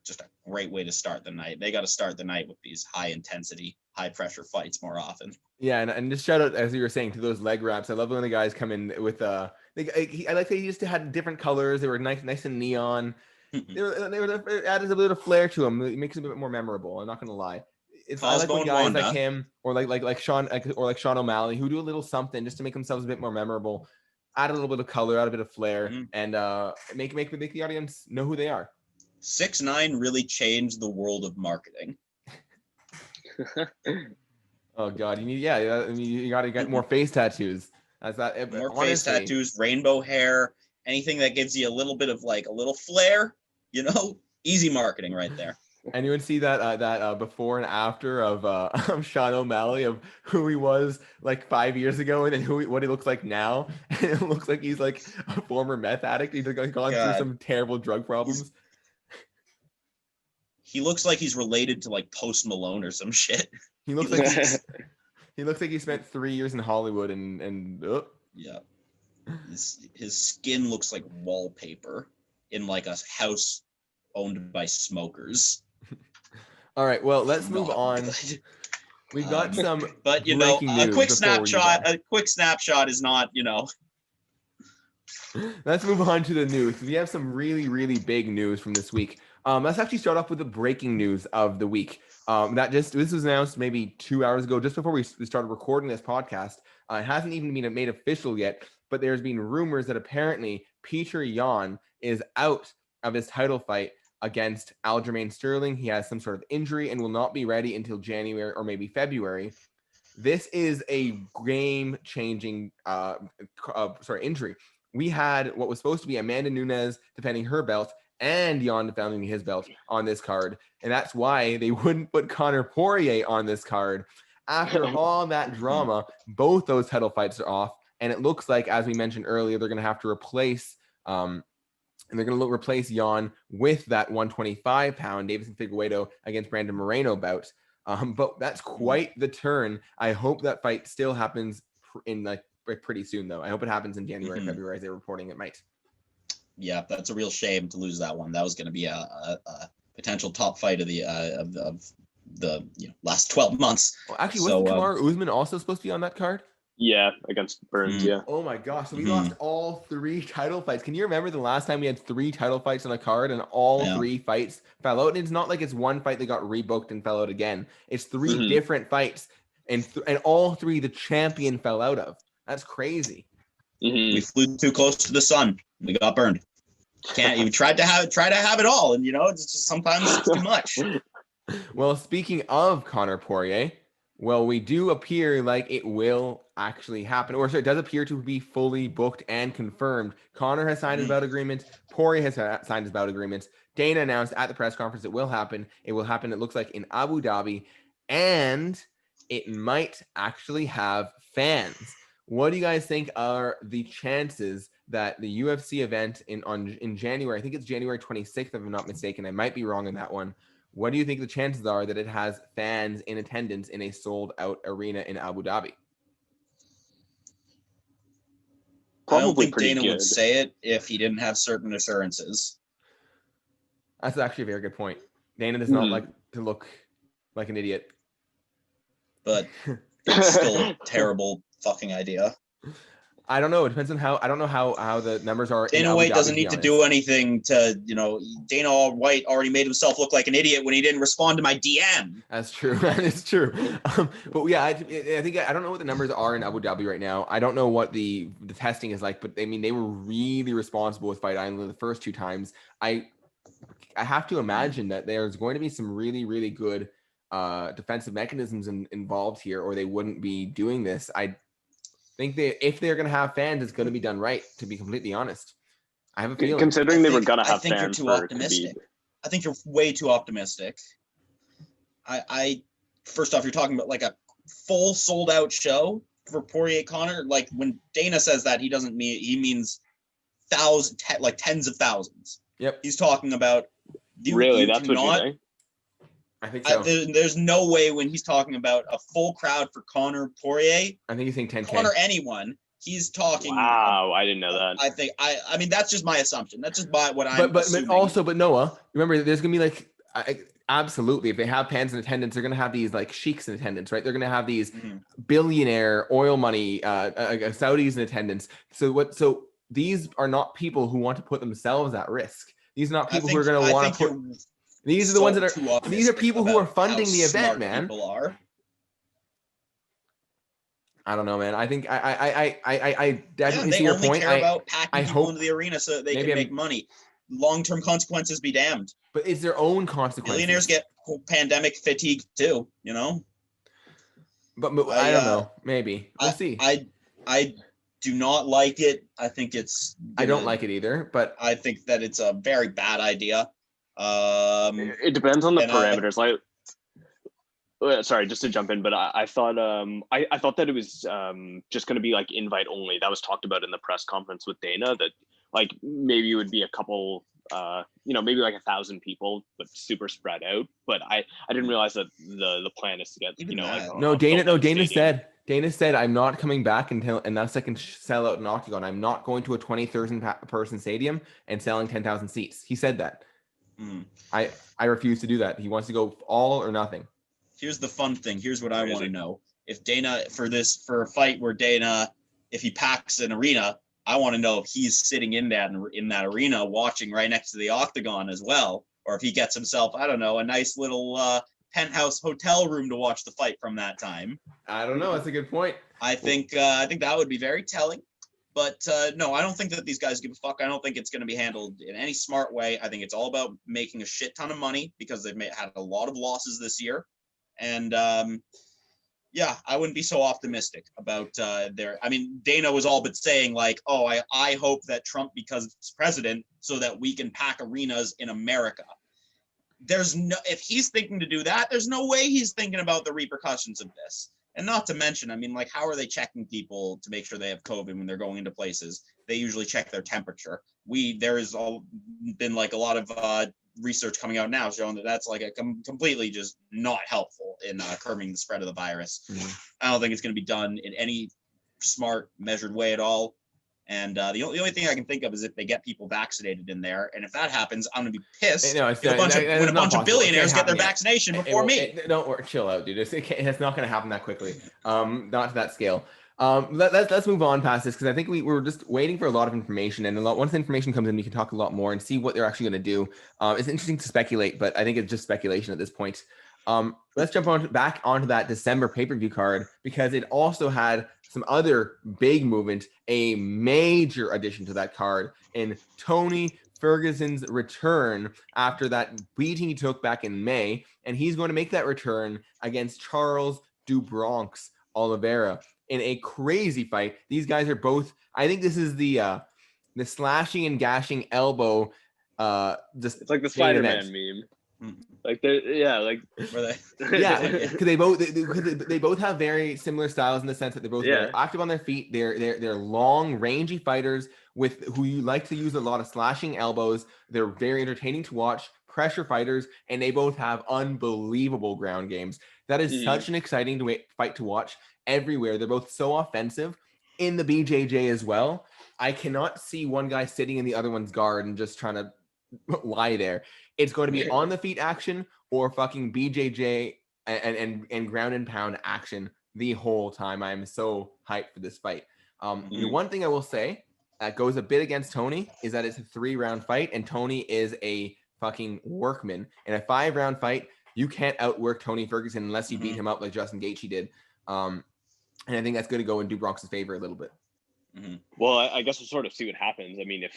just a great way to start the night. They got to start the night with these high intensity, high pressure fights more often. Yeah, and just shout out, as you were saying, to those leg wraps. I love when the guys come in with I like they just had different colors. They were nice and neon. They were added a bit of flair to them. It makes it a bit more memorable. I'm not gonna lie. I like when guys like him or like Sean Sean O'Malley who do a little something just to make themselves a bit more memorable. Add a little bit of color, add a bit of flair, and make the audience know who they are. 6ix9ine really changed the world of marketing. Oh God, you got to get more face tattoos. More face tattoos, rainbow hair, anything that gives you a little bit of like a little flair. Easy marketing right there. And you would see that before and after of Sean O'Malley, of who he was like 5 years ago, and then what he looks like now. And it looks like he's like a former meth addict. He's like gone through some terrible drug problems. He looks like he's related to like Post Malone or some shit. He looks like he spent 3 years in Hollywood and yeah. His skin looks like wallpaper in like a house owned by smokers. All right, well, let's move on. We've got some, but a quick snapshot is not, Let's move on to the news. We have some really, really big news from this week. Let's actually start off with the breaking news of the week. This was announced maybe 2 hours ago, just before we started recording this podcast. It hasn't even been made official yet, but there's been rumors that apparently Peter Yan is out of his title fight against Aljamain Sterling. He has some sort of injury and will not be ready until January or maybe February. This is a game-changing injury. We had what was supposed to be Amanda Nunes defending her belt and Yan defending his belt on this card, and that's why they wouldn't put Conor Poirier on this card. After all that drama, both those title fights are off, and it looks like, as we mentioned earlier, they're going to have to replace And they're going to replace Jan with that 125-pound Davison Figueiredo against Brandon Moreno bout. But that's quite the turn. I hope that fight still happens in like pretty soon, though. I hope it happens in January, February, as they're reporting it might. Yeah, that's a real shame to lose that one. That was going to be a potential top fight of the last 12 months. Well, actually, wasn't Kamaru Usman also supposed to be on that card? Yeah, against Burns, yeah. Oh my gosh, so we lost all 3 title fights. Can you remember the last time we had 3 title fights on a card and all 3 fights fell out? And it's not like it's one fight that got rebooked and fell out again. It's 3 different fights, and all 3 the champion fell out of. That's crazy. We flew too close to the sun. We got burned. Can't you try to have it all, and it's just sometimes it's too much. Well, speaking of Conor Poirier, well, we do appear like it will actually happen, or sorry, it does appear to be fully booked and confirmed. Conor has signed his bout agreement. Poirier has signed his bout agreement. Dana announced at the press conference it will happen. It will happen, it looks like, in Abu Dhabi, and it might actually have fans. What do you guys think are the chances that the UFC event in January, I think it's January 26th, if I'm not mistaken, I might be wrong on that one. What do you think the chances are that it has fans in attendance in a sold-out arena in Abu Dhabi? I don't think Dana would say it if he didn't have certain assurances. That's actually a very good point. Dana does not like to look like an idiot. But it's still a terrible fucking idea. I don't know. It depends on how. I don't know how the numbers are. Dana White doesn't need to do anything to, Dana White already made himself look like an idiot when he didn't respond to my DM. That's true. That is true. But yeah, I think I don't know what the numbers are in Abu Dhabi right now. I don't know what the testing is like, but I mean, they were really responsible with Fight Island the first 2 times. I have to imagine that there's going to be some really, really good defensive mechanisms involved here, or they wouldn't be doing this. I think if they're going to have fans, it's going to be done right, to be completely honest. I have a feeling. Considering they were going to have fans. I think you're too optimistic. I think you're way too optimistic. I first off, you're talking about like a full sold out show for Poirier Conor. Like when Dana says that, he means tens of thousands. Yep. He's talking about. Really? That's what you think? I think so. There's no way when he's talking about a full crowd for Conor Poirier. I think he's saying 10K. Conor anyone. He's talking. Wow, I didn't know that. I think I mean that's just my assumption. That's just what I'm. But Noah, remember there's gonna be like absolutely, if they have fans in attendance, they're gonna have these like sheiks in attendance, right? They're gonna have these billionaire oil money Saudis in attendance. So these are not people who want to put themselves at risk. These are not people who are gonna want to put. These are the ones that are. These are people who are funding the event, man. I don't know, man. I think I definitely see your point. They only care about packing people into the arena so that they can make money. Long-term consequences be damned. But it's their own consequences. Billionaires get pandemic fatigue too, But I don't know. Maybe we'll see. I do not like it. I think it's. I don't like it either. But I think that it's a very bad idea. It depends on the parameters. Sorry, just to jump in, but I thought I thought that it was just going to be like invite only. That was talked about in the press conference with Dana, that like maybe it would be a couple, maybe like 1,000 people, but super spread out. But I didn't realize that the plan is to get Dana said I'm not coming back unless I can sell out an octagon. I'm not going to a 20,000 person stadium and selling 10,000 seats. He said that. I refuse to do that. He wants to go all or nothing. Here's the fun thing. Here's what I want to know. If Dana, for a fight where Dana, if he packs an arena, I want to know if he's sitting in that arena watching right next to the octagon as well, or if he gets himself, I don't know, a nice little penthouse hotel room to watch the fight from that time. I don't know. That's a good point. I think that would be very telling. But no, I don't think that these guys give a fuck. I don't think it's going to be handled in any smart way. I think it's all about making a shit ton of money because they've had a lot of losses this year. And yeah, I wouldn't be so optimistic about Dana was all but saying like, oh, I hope that Trump becomes president so that we can pack arenas in America. If he's thinking to do that, there's no way he's thinking about the repercussions of this. And not to mention, how are they checking people to make sure they have COVID when they're going into places? they usually check their temperature. There's been like a lot of research coming out now showing that that's like a completely just not helpful in curbing the spread of the virus. I don't think it's going to be done in any smart, measured way at all. And the only thing I can think of is if they get people vaccinated in there. And if that happens, I'm going to be pissed No, if a bunch of billionaires get their vaccination before me. Chill out, dude. It's not going to happen that quickly. Not to that scale. Let's move on past this because I think we were just waiting for a lot of information, and once the information comes in, we can talk a lot more and see what they're actually going to do. It's interesting to speculate, but I think it's just speculation at this point. Let's jump back onto that December pay-per-view card because it also had some other big movement, a major addition to that card in Tony Ferguson's return after that beating he took back in May, and he's going to make that return against Charles do Bronx Oliveira in a crazy fight. These guys are both, I think this is the slashing and gashing elbow. It's like the Spider-Man meme. Like because they both have very similar styles in the sense that they're both very active on their feet. They're long, rangy fighters who you like to use a lot of slashing elbows. They're very entertaining to watch, pressure fighters, and they both have unbelievable ground games. That is such an exciting fight to watch everywhere. They're both so offensive in the BJJ as well. I cannot see one guy sitting in the other one's guard and just trying to lie there. It's going to be on the feet action or fucking BJJ and ground and pound action the whole time. I am so hyped for this fight. The one thing I will say that goes a bit against Tony is that it's a 3-round fight, and Tony is a fucking workman. In a 5-round fight, you can't outwork Tony Ferguson unless you beat him up like Justin Gaethje did. And I think that's going to go in Bronx's favor a little bit. Well, I guess we'll sort of see what happens. I mean, if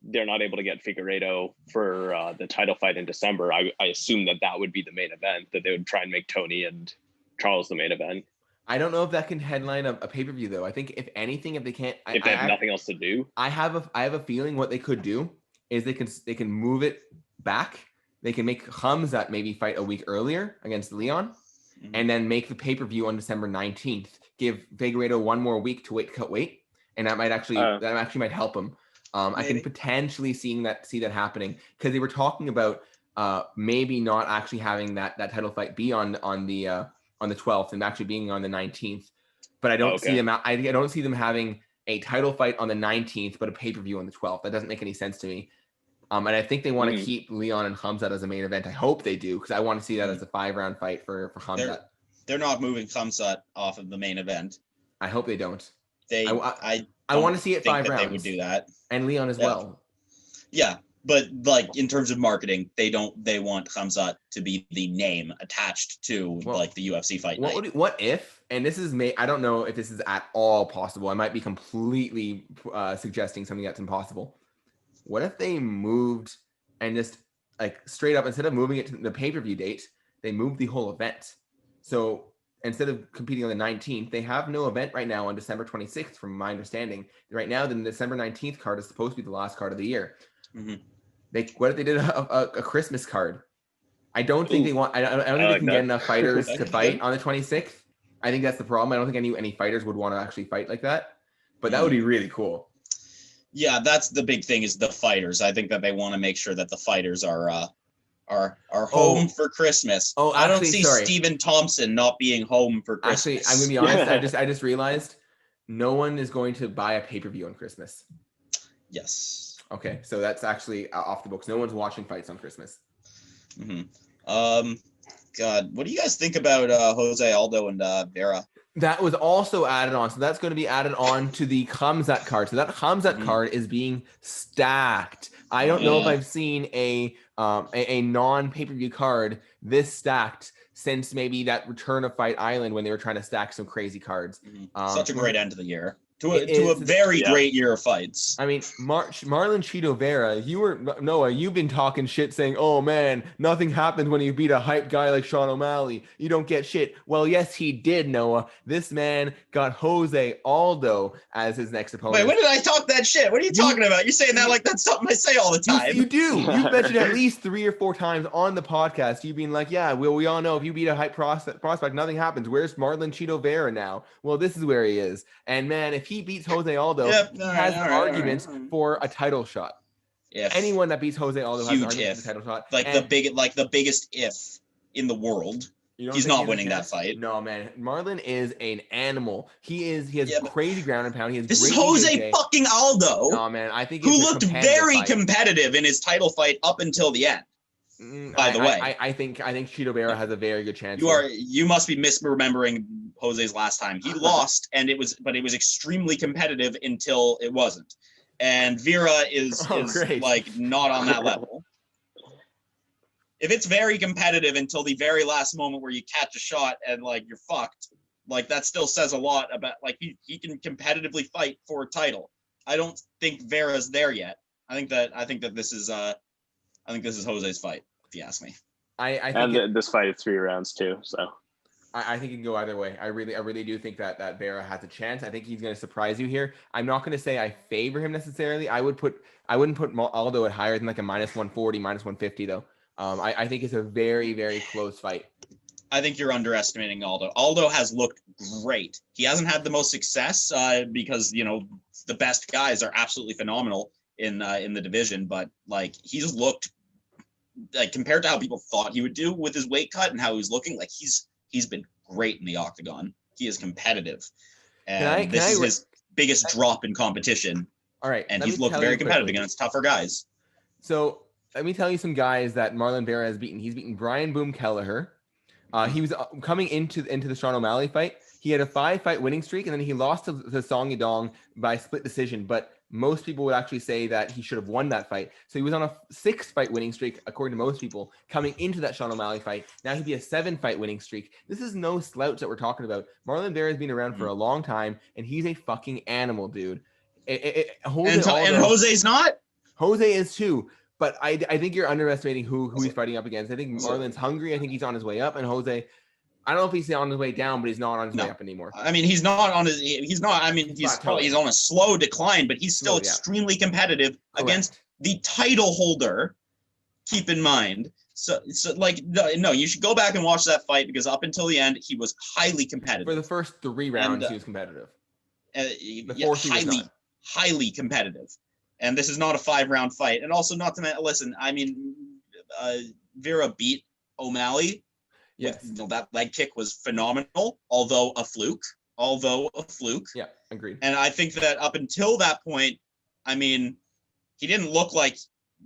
they're not able to get Figueiredo for the title fight in December, I assume that would be the main event, that they would try and make Tony and Charles the main event. I don't know if that can headline a pay-per-view though. I think if anything, if they can't, if they have nothing else to do, I have a feeling what they could do is they can move it back. They can make Khamzat maybe fight a week earlier against Leon, and then make the pay-per-view on December 19th. Give Figueiredo one more week to cut weight, and that might actually might help him. I can potentially see that happening because they were talking about maybe not actually having that title fight be on the 12th and actually being on the 19th. But I don't see them. I don't see them having a title fight on the 19th, but a pay-per-view on the 12th. That doesn't make any sense to me. And I think they want to keep Leon and Khamzat as a main event. I hope they do because I want to see that as a 5-round fight for Khamzat. They're not moving Khamzat off of the main event. I hope they don't. I want to see it 5 rounds. They would do that, and Leon as well. Yeah, but like in terms of marketing, they want Khamzat to be the name attached to like the UFC fight. What if? And this is I don't know if this is at all possible. I might be completely suggesting something that's impossible. What if they moved and just like straight up instead of moving it to the pay-per-view date, they moved the whole event? So instead of competing on the 19th, they have no event right now on December 26th, from my understanding. Right now, the December 19th card is supposed to be the last card of the year. What if they did a Christmas card? I don't think they want. I don't think they can get enough fighters to fight on the 26th. I think that's the problem. I don't think any fighters would want to actually fight like that. But that would be really cool. Yeah, that's the big thing is the fighters. I think that they want to make sure that the fighters are home for Christmas. I don't see Stephen Thompson not being home for Christmas. Actually, I'm gonna be honest. I just realized no one is going to buy a pay-per-view on Christmas. Yes. Okay, so that's actually off the books. No one's watching fights on Christmas. God, what do you guys think about Jose Aldo and Vera? That was also added on. So that's going to be added on to the Khamzat card. So that Khamzat card is being stacked. I don't know if I've seen a non-pay-per-view card this stacked since maybe that Return of Fight Island when they were trying to stack some crazy cards. Such a great end to the year. To a very great year of fights. I mean, Marlon Cheeto Vera, you've been talking shit saying, oh man, nothing happens when you beat a hype guy like Sean O'Malley. You don't get shit. Well, yes, he did, Noah. This man got Jose Aldo as his next opponent. Wait, when did I talk that shit? What are you talking about? You're saying that like that's something I say all the time. You do. You've mentioned at least 3 or 4 times on the podcast. You've been like, yeah, we all know if you beat a hype prospect, nothing happens. Where's Marlon Cheeto Vera now? Well, this is where he is. And man, if he beats Jose Aldo, Yep, he has arguments for a title shot. If anyone that beats Jose Aldo has an huge argument for if the title shot. like And the biggest if in the world. you don't He's think not he has a winning that chance? fight. No, man. Marlon is an animal. He has crazy ground and pound. He has This is great Jose BJJ. fucking Aldo. No, man. I think who it's a looked competitive very fight. competitive in his title fight up until the end. By the way, I think Chito Vera has a very good chance. You must be misremembering Jose's last time. He lost, and it was extremely competitive until it wasn't. And Vera is like not on that level. If it's very competitive until the very last moment where you catch a shot and like you're fucked, like that still says a lot about like he can competitively fight for a title. I don't think Vera's there yet. I think that this is Jose's fight, if you ask me. I think this fight is 3 rounds too, so I think it can go either way. I really do think that Vera has a chance. I think he's going to surprise you here. I'm not going to say I favor him necessarily. I wouldn't put Aldo at higher than like a -140, -150 though. I think it's a very, very close fight. I think you're underestimating Aldo. Aldo has looked great. He hasn't had the most success because the best guys are absolutely phenomenal in the division, but like he's looked like compared to how people thought he would do with his weight cut and how he's looking, like he's been great in the octagon. He is competitive, and this is his biggest drop in competition. All right, and he's looked very competitive against tougher guys. So let me tell you some guys that Marlon Vera has beaten. He's beaten Brian Boom Kelleher. He was coming into the Sean O'Malley fight. He had a 5-fight winning streak, and then he lost to Song Yadong by split decision. But most people would actually say that he should have won that fight. So he was on a 6-fight winning streak, according to most people, coming into that Sean O'Malley fight. Now he'd be a 7-fight winning streak. This is no slouch that we're talking about. Marlon Vera has been around for a long time, and he's a fucking animal, dude. Jose's not? Jose is too. But I think you're underestimating who he's fighting up against. I think Marlon's hungry. I think he's on his way up. And Jose, I don't know if he's on his way down, but he's not on his way up anymore. I mean, he's not on his. He's not. I mean, he's on a slow decline, but he's still extremely competitive against the title holder. Keep in mind. So like no, you should go back and watch that fight because up until the end, he was highly competitive. For the first 3 rounds, he was competitive. Highly competitive. And this is not a 5-round fight. And also not to listen, I mean, Vera beat O'Malley. Yes. That leg kick was phenomenal, although a fluke. Yeah, agreed. And I think that up until that point, I mean, he didn't look like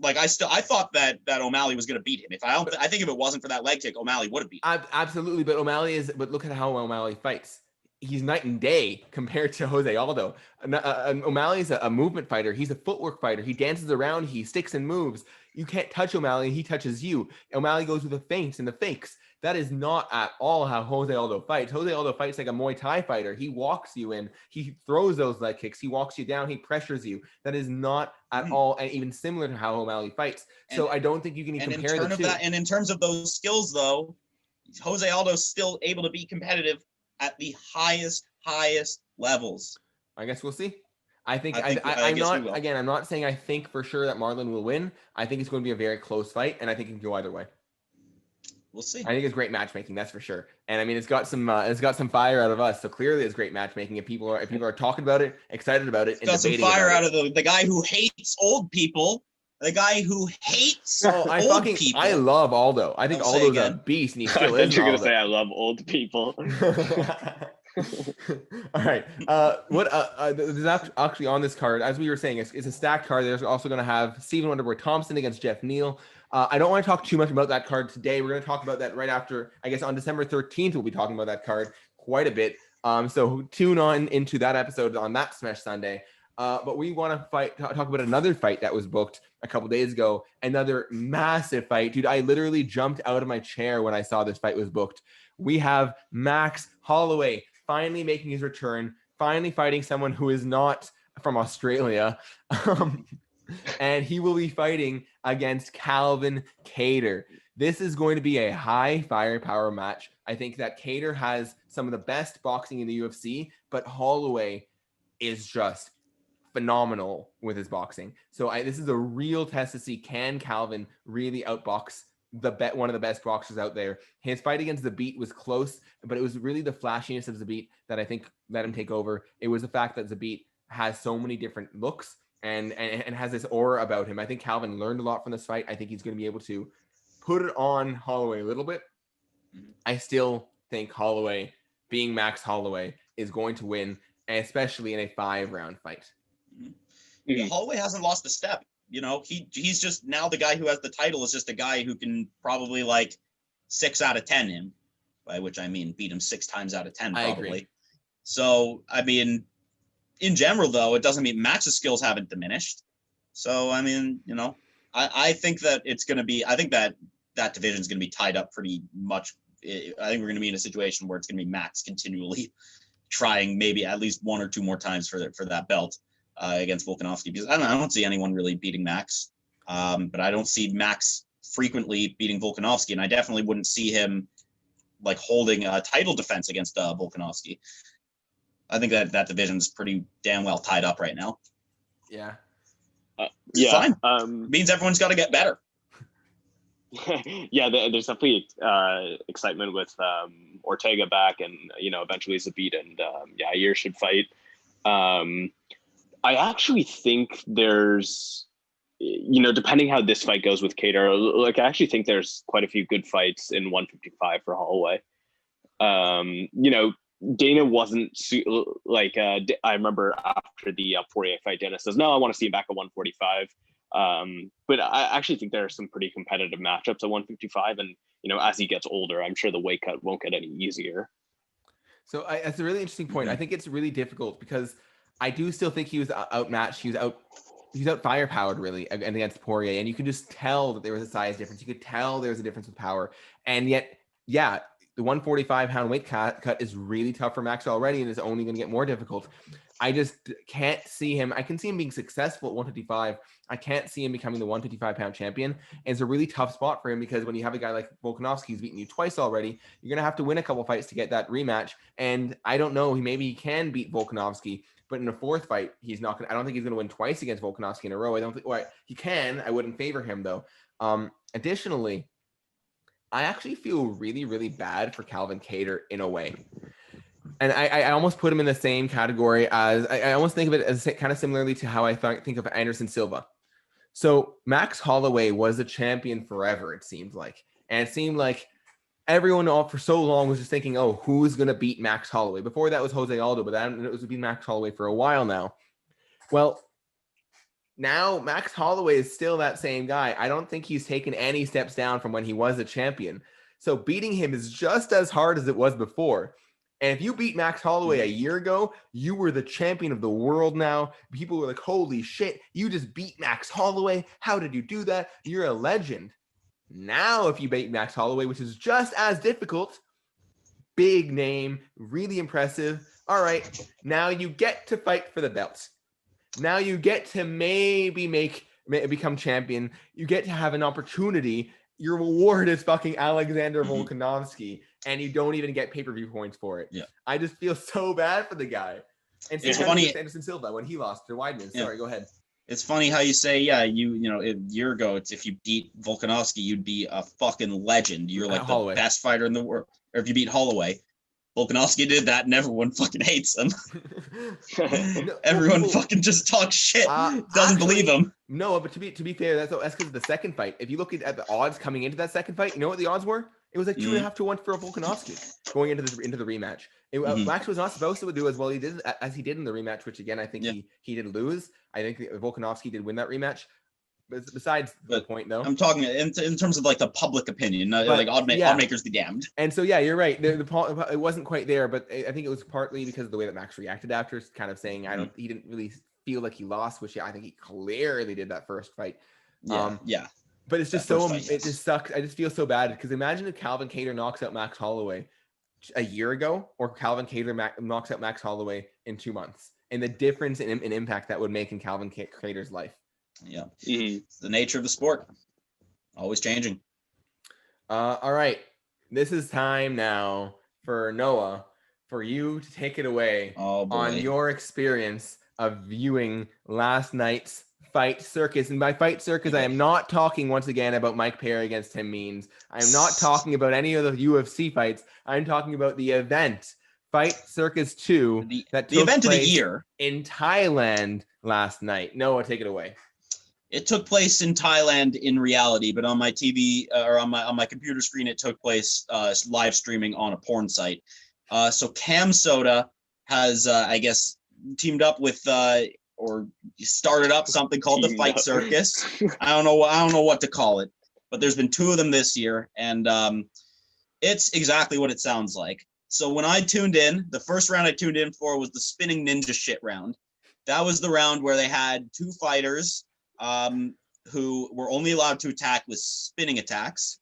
I thought that O'Malley was going to beat him. I think if it wasn't for that leg kick, O'Malley would have beat him. Absolutely, but look at how O'Malley fights. He's night and day compared to Jose Aldo. O'Malley's a movement fighter. He's a footwork fighter. He dances around. He sticks and moves. You can't touch O'Malley. He touches you. O'Malley goes with the feints and the fakes. That is not at all how Jose Aldo fights. Jose Aldo fights like a Muay Thai fighter. He walks you in. He throws those leg kicks. He walks you down. He pressures you. That is not at all and even similar to how O'Malley fights. So I don't think you can compare the two. And in terms of those skills, though, Jose Aldo's still able to be competitive at the highest levels. I guess we'll see. I'm not saying I think for sure that Marlon will win. I think it's going to be a very close fight, and I think it can go either way. We'll see. I think it's great matchmaking, that's for sure. And I mean, it's got some fire out of us. So clearly, it's great matchmaking. If people are talking about it, excited about it, it's got some fire out of the guy who hates old people. The guy who hates old people. I love Aldo. I think Aldo's a beast, and he still is. You're gonna say I love old people. All right. There's actually on this card, as we were saying, it's a stacked card. There's also going to have Stephen Wonderboy Thompson against Jeff Neal. I don't want to talk too much about that card today. We're going to talk about that right after. I guess on December 13th, we'll be talking about that card quite a bit. So tune on into that episode on that Smesh Sunday. But we want to talk about another fight that was booked a couple days ago. Another massive fight. Dude, I literally jumped out of my chair when I saw this fight was booked. We have Max Holloway finally making his return, finally fighting someone who is not from Australia. And he will be fighting against Calvin Kattar. This is going to be a high firepower match. I think that Kattar has some of the best boxing in the UFC, but Holloway is just phenomenal with his boxing. So this is a real test to see, can Calvin really outbox one of the best boxers out there. His fight against Zabit was close, but it was really the flashiness of Zabit that I think let him take over. It was the fact that Zabit has so many different looks and has this aura about him. I think Calvin learned a lot from this fight. I think he's going to be able to put it on Holloway a little bit. I still think Holloway, being Max Holloway, is going to win, especially in a 5-round fight. Yeah, Holloway hasn't lost a step. You know, he's just now the guy who has the title is just a guy who can probably like 6 out of 10 him, by which I mean beat him 6 times out of 10 probably. I agree. So I mean, in general though, it doesn't mean Max's skills haven't diminished. So I mean, you know, I think that it's going to be. I think that division is going to be tied up pretty much. I think we're going to be in a situation where it's going to be Max continually trying maybe at least 1 or 2 more times for that belt. Against Volkanovski, because I don't see anyone really beating Max, but I don't see Max frequently beating Volkanovski, and I definitely wouldn't see him like holding a title defense against Volkanovski. I think that division is pretty damn well tied up right now. Yeah, fine. Means everyone's got to get better. Yeah, there's definitely excitement with Ortega back, and eventually Zabit and Yair should fight. I actually think there's, depending how this fight goes with Kattar, like I actually think there's quite a few good fights in 155 for Holloway. Dana wasn't I remember after the Poirier fight, Dana says, no, I want to see him back at 145. But I actually think there are some pretty competitive matchups at 155. And, as he gets older, I'm sure the weight cut won't get any easier. So that's a really interesting point. I think it's really difficult because I do still think he was outmatched. He was firepowered really against Poirier, and you could just tell that there was a size difference. You could tell there was a difference with power, and yet, yeah, the 145-pound weight cut is really tough for Max already, and is only going to get more difficult. I just can't see him. I can see him being successful at 155. I can't see him becoming the 155-pound champion. And it's a really tough spot for him because when you have a guy like Volkanovski who's beaten you twice already, you're going to have to win a couple fights to get that rematch. And I don't know, maybe he can beat Volkanovski, but in a 4th fight, he's not going to, I don't think he's going to win twice against Volkanovski in a row. I don't think, well, he can. I wouldn't favor him though. Additionally, I actually feel really, really bad for Calvin Kattar in a way. And I almost put him in the same category as, I almost think of it as kind of similarly to how I think of Anderson Silva. So Max Holloway was a champion forever, it seemed like. And it seemed like everyone for so long was just thinking, oh, who's going to beat Max Holloway? Before that was Jose Aldo, but it was being Max Holloway for a while now. Well, now Max Holloway is still that same guy. I don't think he's taken any steps down from when he was a champion. So beating him is just as hard as it was before. And if you beat Max Holloway a year ago, you were the champion of the world now. People were like, holy shit, you just beat Max Holloway. How did you do that? You're a legend. Now, if you beat Max Holloway, which is just as difficult, big name, really impressive. All right, now you get to fight for the belt. Now you get to maybe become champion. You get to have an opportunity. Your reward is fucking Alexander Volkanovski, and you don't even get pay-per-view points for it. Yeah, I just feel so bad for the guy. And it's funny, Anderson Silva when he lost to Weidman. Sorry, go ahead. It's funny how you say, a year ago, if you beat Volkanovski, you'd be a fucking legend. You're like the best fighter in the world. Or if you beat Holloway, Volkanovski did that, and everyone fucking hates him. Everyone fucking just talks shit. Doesn't believe him. No, but to be fair, that's because of the second fight. If you look at the odds coming into that second fight, you know what the odds were? It was like 2.5 to 1 for Volkanovski going into the rematch. Max was not supposed to do as well as he did in the rematch, which again I think he did lose. I think Volkanovski did win that rematch. But besides the point, though, I'm talking in terms of like the public opinion, like odd makers be damned. And so you're right. It wasn't quite there, but I think it was partly because of the way that Max reacted after, kind of saying he didn't really feel like he lost, which I think he clearly did that first fight. But it's just it just sucks. I just feel so bad because imagine if Calvin Kattar knocks out Max Holloway a year ago, or Calvin Kattar knocks out Max Holloway in 2 months, and the difference in impact that would make in Calvin Kattar's life. Yeah, It's the nature of the sport, always changing. All right, this is time now for Noah, for you to take it away on your experience of viewing last night's Fight Circus. And by Fight Circus, I am not talking once again about Mike Perry against Tim Means. I'm not talking about any of the UFC fights. I'm talking about the event, Fight Circus 2, that took event place of the year in Thailand last night. Noah, take it away. It took place in Thailand in reality, but on my TV or on my computer screen, it took place live streaming on a porn site. So Cam Soda has, I guess, teamed up with or started up something called the Fight Circus. I don't know what to call it, but there's been 2 of them this year, and it's exactly what it sounds like. So when I tuned in, the first round I tuned in for was the spinning ninja shit round. That was the round where they had 2 fighters who were only allowed to attack with spinning attacks.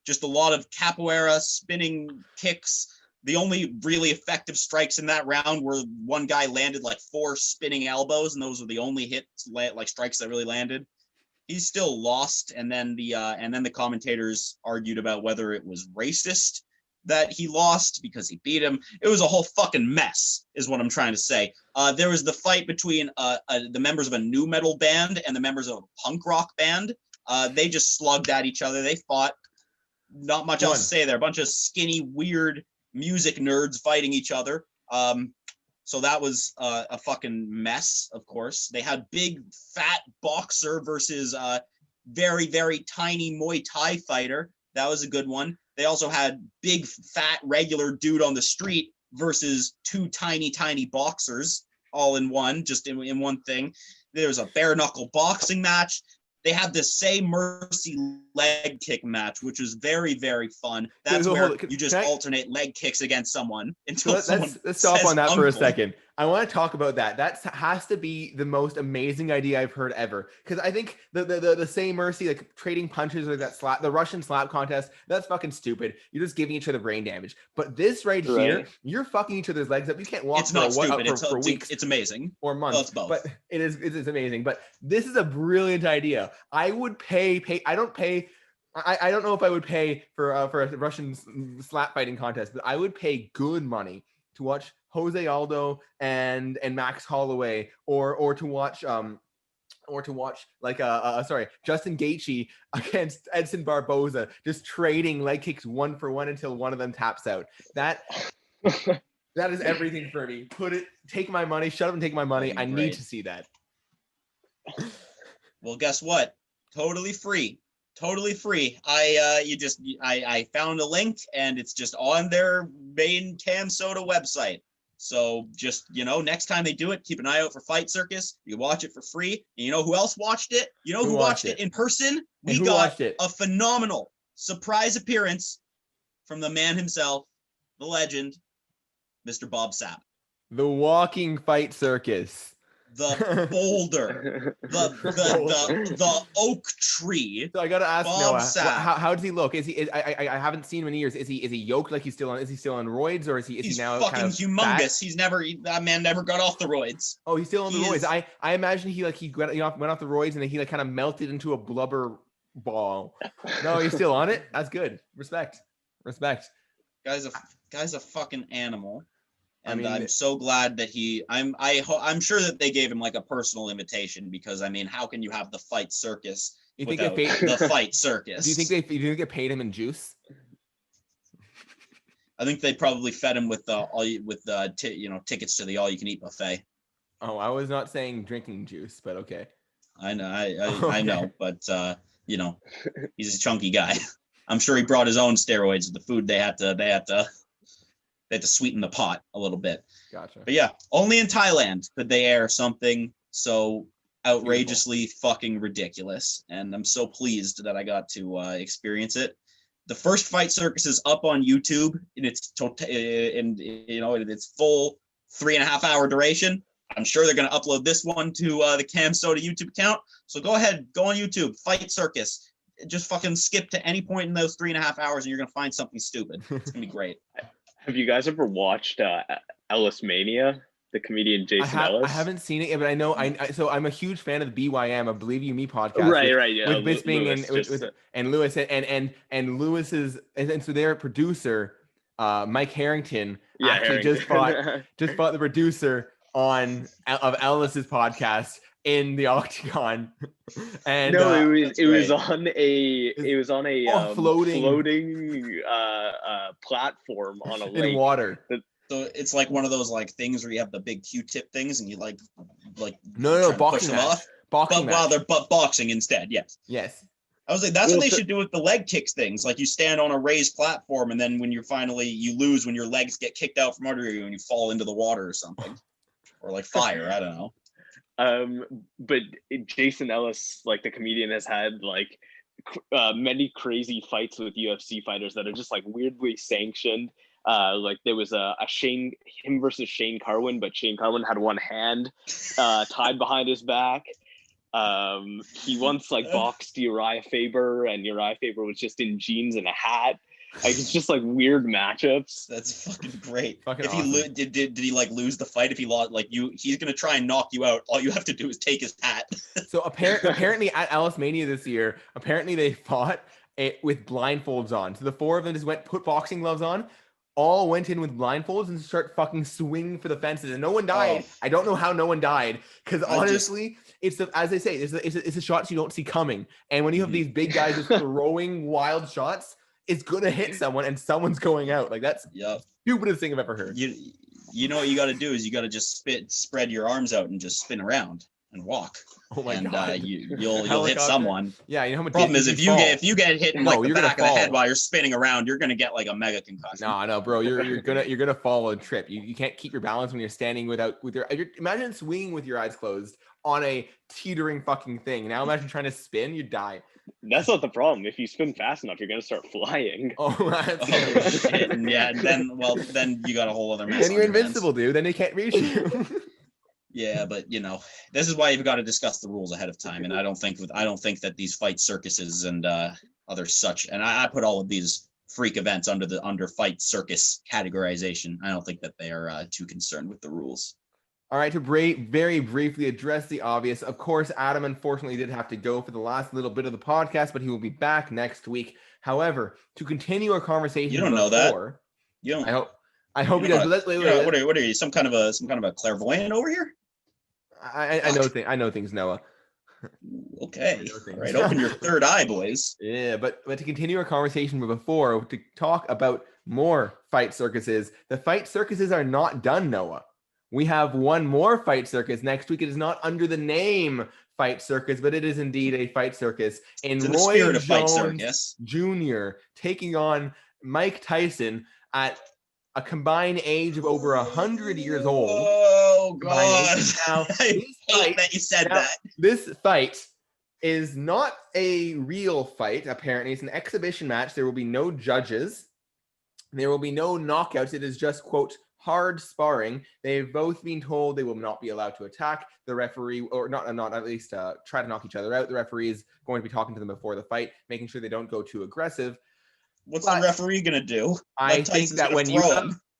Just a lot of capoeira, spinning kicks. The only really effective strikes in that round were one guy landed like 4 spinning elbows, and those were the only hits, like strikes that really landed. He still lost, and then the commentators argued about whether it was racist that he lost because he beat him. It was a whole fucking mess, is what I'm trying to say. There was the fight between the members of a nu metal band and the members of a punk rock band. They just slugged at each other. They fought. Not much else to say there. A bunch of skinny, weird music nerds fighting each other. So that was a fucking mess, of course. They had big, fat boxer versus very, very tiny Muay Thai fighter. That was a good one. They also had big, fat, regular dude on the street versus 2 tiny, tiny boxers all in one, just in one thing. There was a bare knuckle boxing match. They had the Say Mercy leg kick match, which was very, very fun. That's where you just alternate leg kicks against someone until someone let's stop on that uncle. for a second. I want to talk about that. That has to be the most amazing idea I've heard ever. Because I think the Say Mercy, like trading punches or that slap, the Russian slap contest, that's fucking stupid. You're just giving each other brain damage. But this right here, you're fucking each other's legs up. You can't walk for weeks. It's amazing. Or months. Well, it's both. But it's amazing. But this is a brilliant idea. I would pay. I don't know if I would pay for a Russian slap fighting contest, but I would pay good money to watch Jose Aldo and Max Holloway, or to watch like Justin Gaethje against Edson Barboza, just trading leg kicks 1 for 1 until one of them taps out. That is everything for me. Take my money, shut up and take my money. I need to see that. Well, guess what? Totally free. I found a link, and it's just on their main Cam Soda website. So just, next time they do it, keep an eye out for Fight Circus. You watch it for free. And you know who else watched it? You know who watched it in person? We got a phenomenal surprise appearance from the man himself, the legend, Mr. Bob Sapp. The walking Fight Circus. The boulder, the oak tree. So I gotta ask Noah, Sapp. how does he look? I haven't seen him in years. Is he yoked like he's still on roids, or is he now fucking kind of humongous? fat? That man never got off the roids. Oh, he's still on the roids. I imagine he went off the roids and then he kind of melted into a blubber ball. No, he's still on it. That's good. Respect. Guy's a fucking animal. And I'm so glad that I'm sure that they gave him like a personal invitation, because how can you have the Fight Circus without the Fight Circus? Do you think they paid him in juice? I think they probably fed him with tickets to the all-you-can-eat buffet. Oh, I was not saying drinking juice, but okay. I know, I know, but he's a chunky guy. I'm sure he brought his own steroids with the food. They had to sweeten the pot a little bit. Gotcha. But yeah, only in Thailand could they air something so outrageously fucking ridiculous. And I'm so pleased that I got to experience it. The first Fight Circus is up on YouTube in its in its full 3.5 hour duration. I'm sure they're going to upload this one to the Cam Soda YouTube account. So go ahead, go on YouTube, Fight Circus. Just fucking skip to any point in those 3.5 hours and you're going to find something stupid. It's going to be great. Have you guys ever watched Ellis Mania? The comedian Jason Ellis. I haven't seen it, but I know. So I'm a huge fan of the BYM, I Believe You Me podcast. Right, yeah. With Bisping and Lewis and Lewis's and so their producer, Mike Harrington, just fought the producer of Ellis's podcast in the octagon. And no, it was on a floating platform on a lake in water. So it's like one of those like things where you have the big Q-tip things and you like no push them off. Boxing while they're boxing instead. Yes. I was like, that's what they should do with the leg kicks things. Like you stand on a raised platform, and then when you lose when your legs get kicked out from under you and you fall into the water or something, or like fire. I don't know. But Jason Ellis, like the comedian, has had like many crazy fights with UFC fighters that are just like weirdly sanctioned. Like there was him versus Shane Carwin, but Shane Carwin had one hand tied behind his back. He once like boxed Uriah Faber, and Uriah Faber was just in jeans and a hat. Like it's just like weird matchups. That's fucking great. Fucking if awesome. He did he like lose the fight? If he lost, like he's gonna try and knock you out. All you have to do is take his hat. So apparently at Alice Mania this year, apparently they fought it with blindfolds on. So the four of them just put boxing gloves on. All went in with blindfolds and start fucking swinging for the fences, and no one died. I don't know how no one died, because honestly, as they say, it's the shots you don't see coming. And when you have these big guys just throwing wild shots, it's gonna hit someone, and someone's going out. Like that's the stupidest thing I've ever heard. You know what you got to do is you got to just spread your arms out and just spin around and walk. Oh my god! You'll hit someone. Yeah, you know how much. Problem is if you get hit in like the back of the head while you're spinning around, you're gonna get like a mega concussion. No, bro, you're gonna fall and trip. You can't keep your balance when you're standing imagine swinging with your eyes closed on a teetering fucking thing. Now imagine trying to spin, you die. That's not the problem. If you spin fast enough, you're gonna start flying. Shit. Yeah. Then you got a whole other mess. Then you're invincible, dude. Then they can't reach you. Yeah, but this is why you've got to discuss the rules ahead of time, and I don't think that these fight circuses and other such, and I put all of these freak events under fight circus categorization. I don't think that they are too concerned with the rules. All right, to very briefly address the obvious, of course, Adam unfortunately did have to go for the last little bit of the podcast, but he will be back next week. However, to continue our conversation, you don't know that. You don't. I hope he does. But wait. What are you? Some kind of a clairvoyant over here? I know things, Noah. Okay. All right, open your third eye, boys. Yeah, but to continue our conversation before, to talk about more fight circuses, the fight circuses are not done, Noah. We have one more fight circus next week. It is not under the name Fight Circus, but it is indeed a fight circus. And Roy Jones Jr. taking on Mike Tyson at a combined age of over 100 years old. Oh God! Now, I hate that you said that. This fight is not a real fight. Apparently, it's an exhibition match. There will be no judges. There will be no knockouts. It is just, quote, hard sparring. They've both been told they will not be allowed to attack the referee, or not at least try to knock each other out. The referee is going to be talking to them before the fight, making sure they don't go too aggressive. What's the referee gonna do? I think that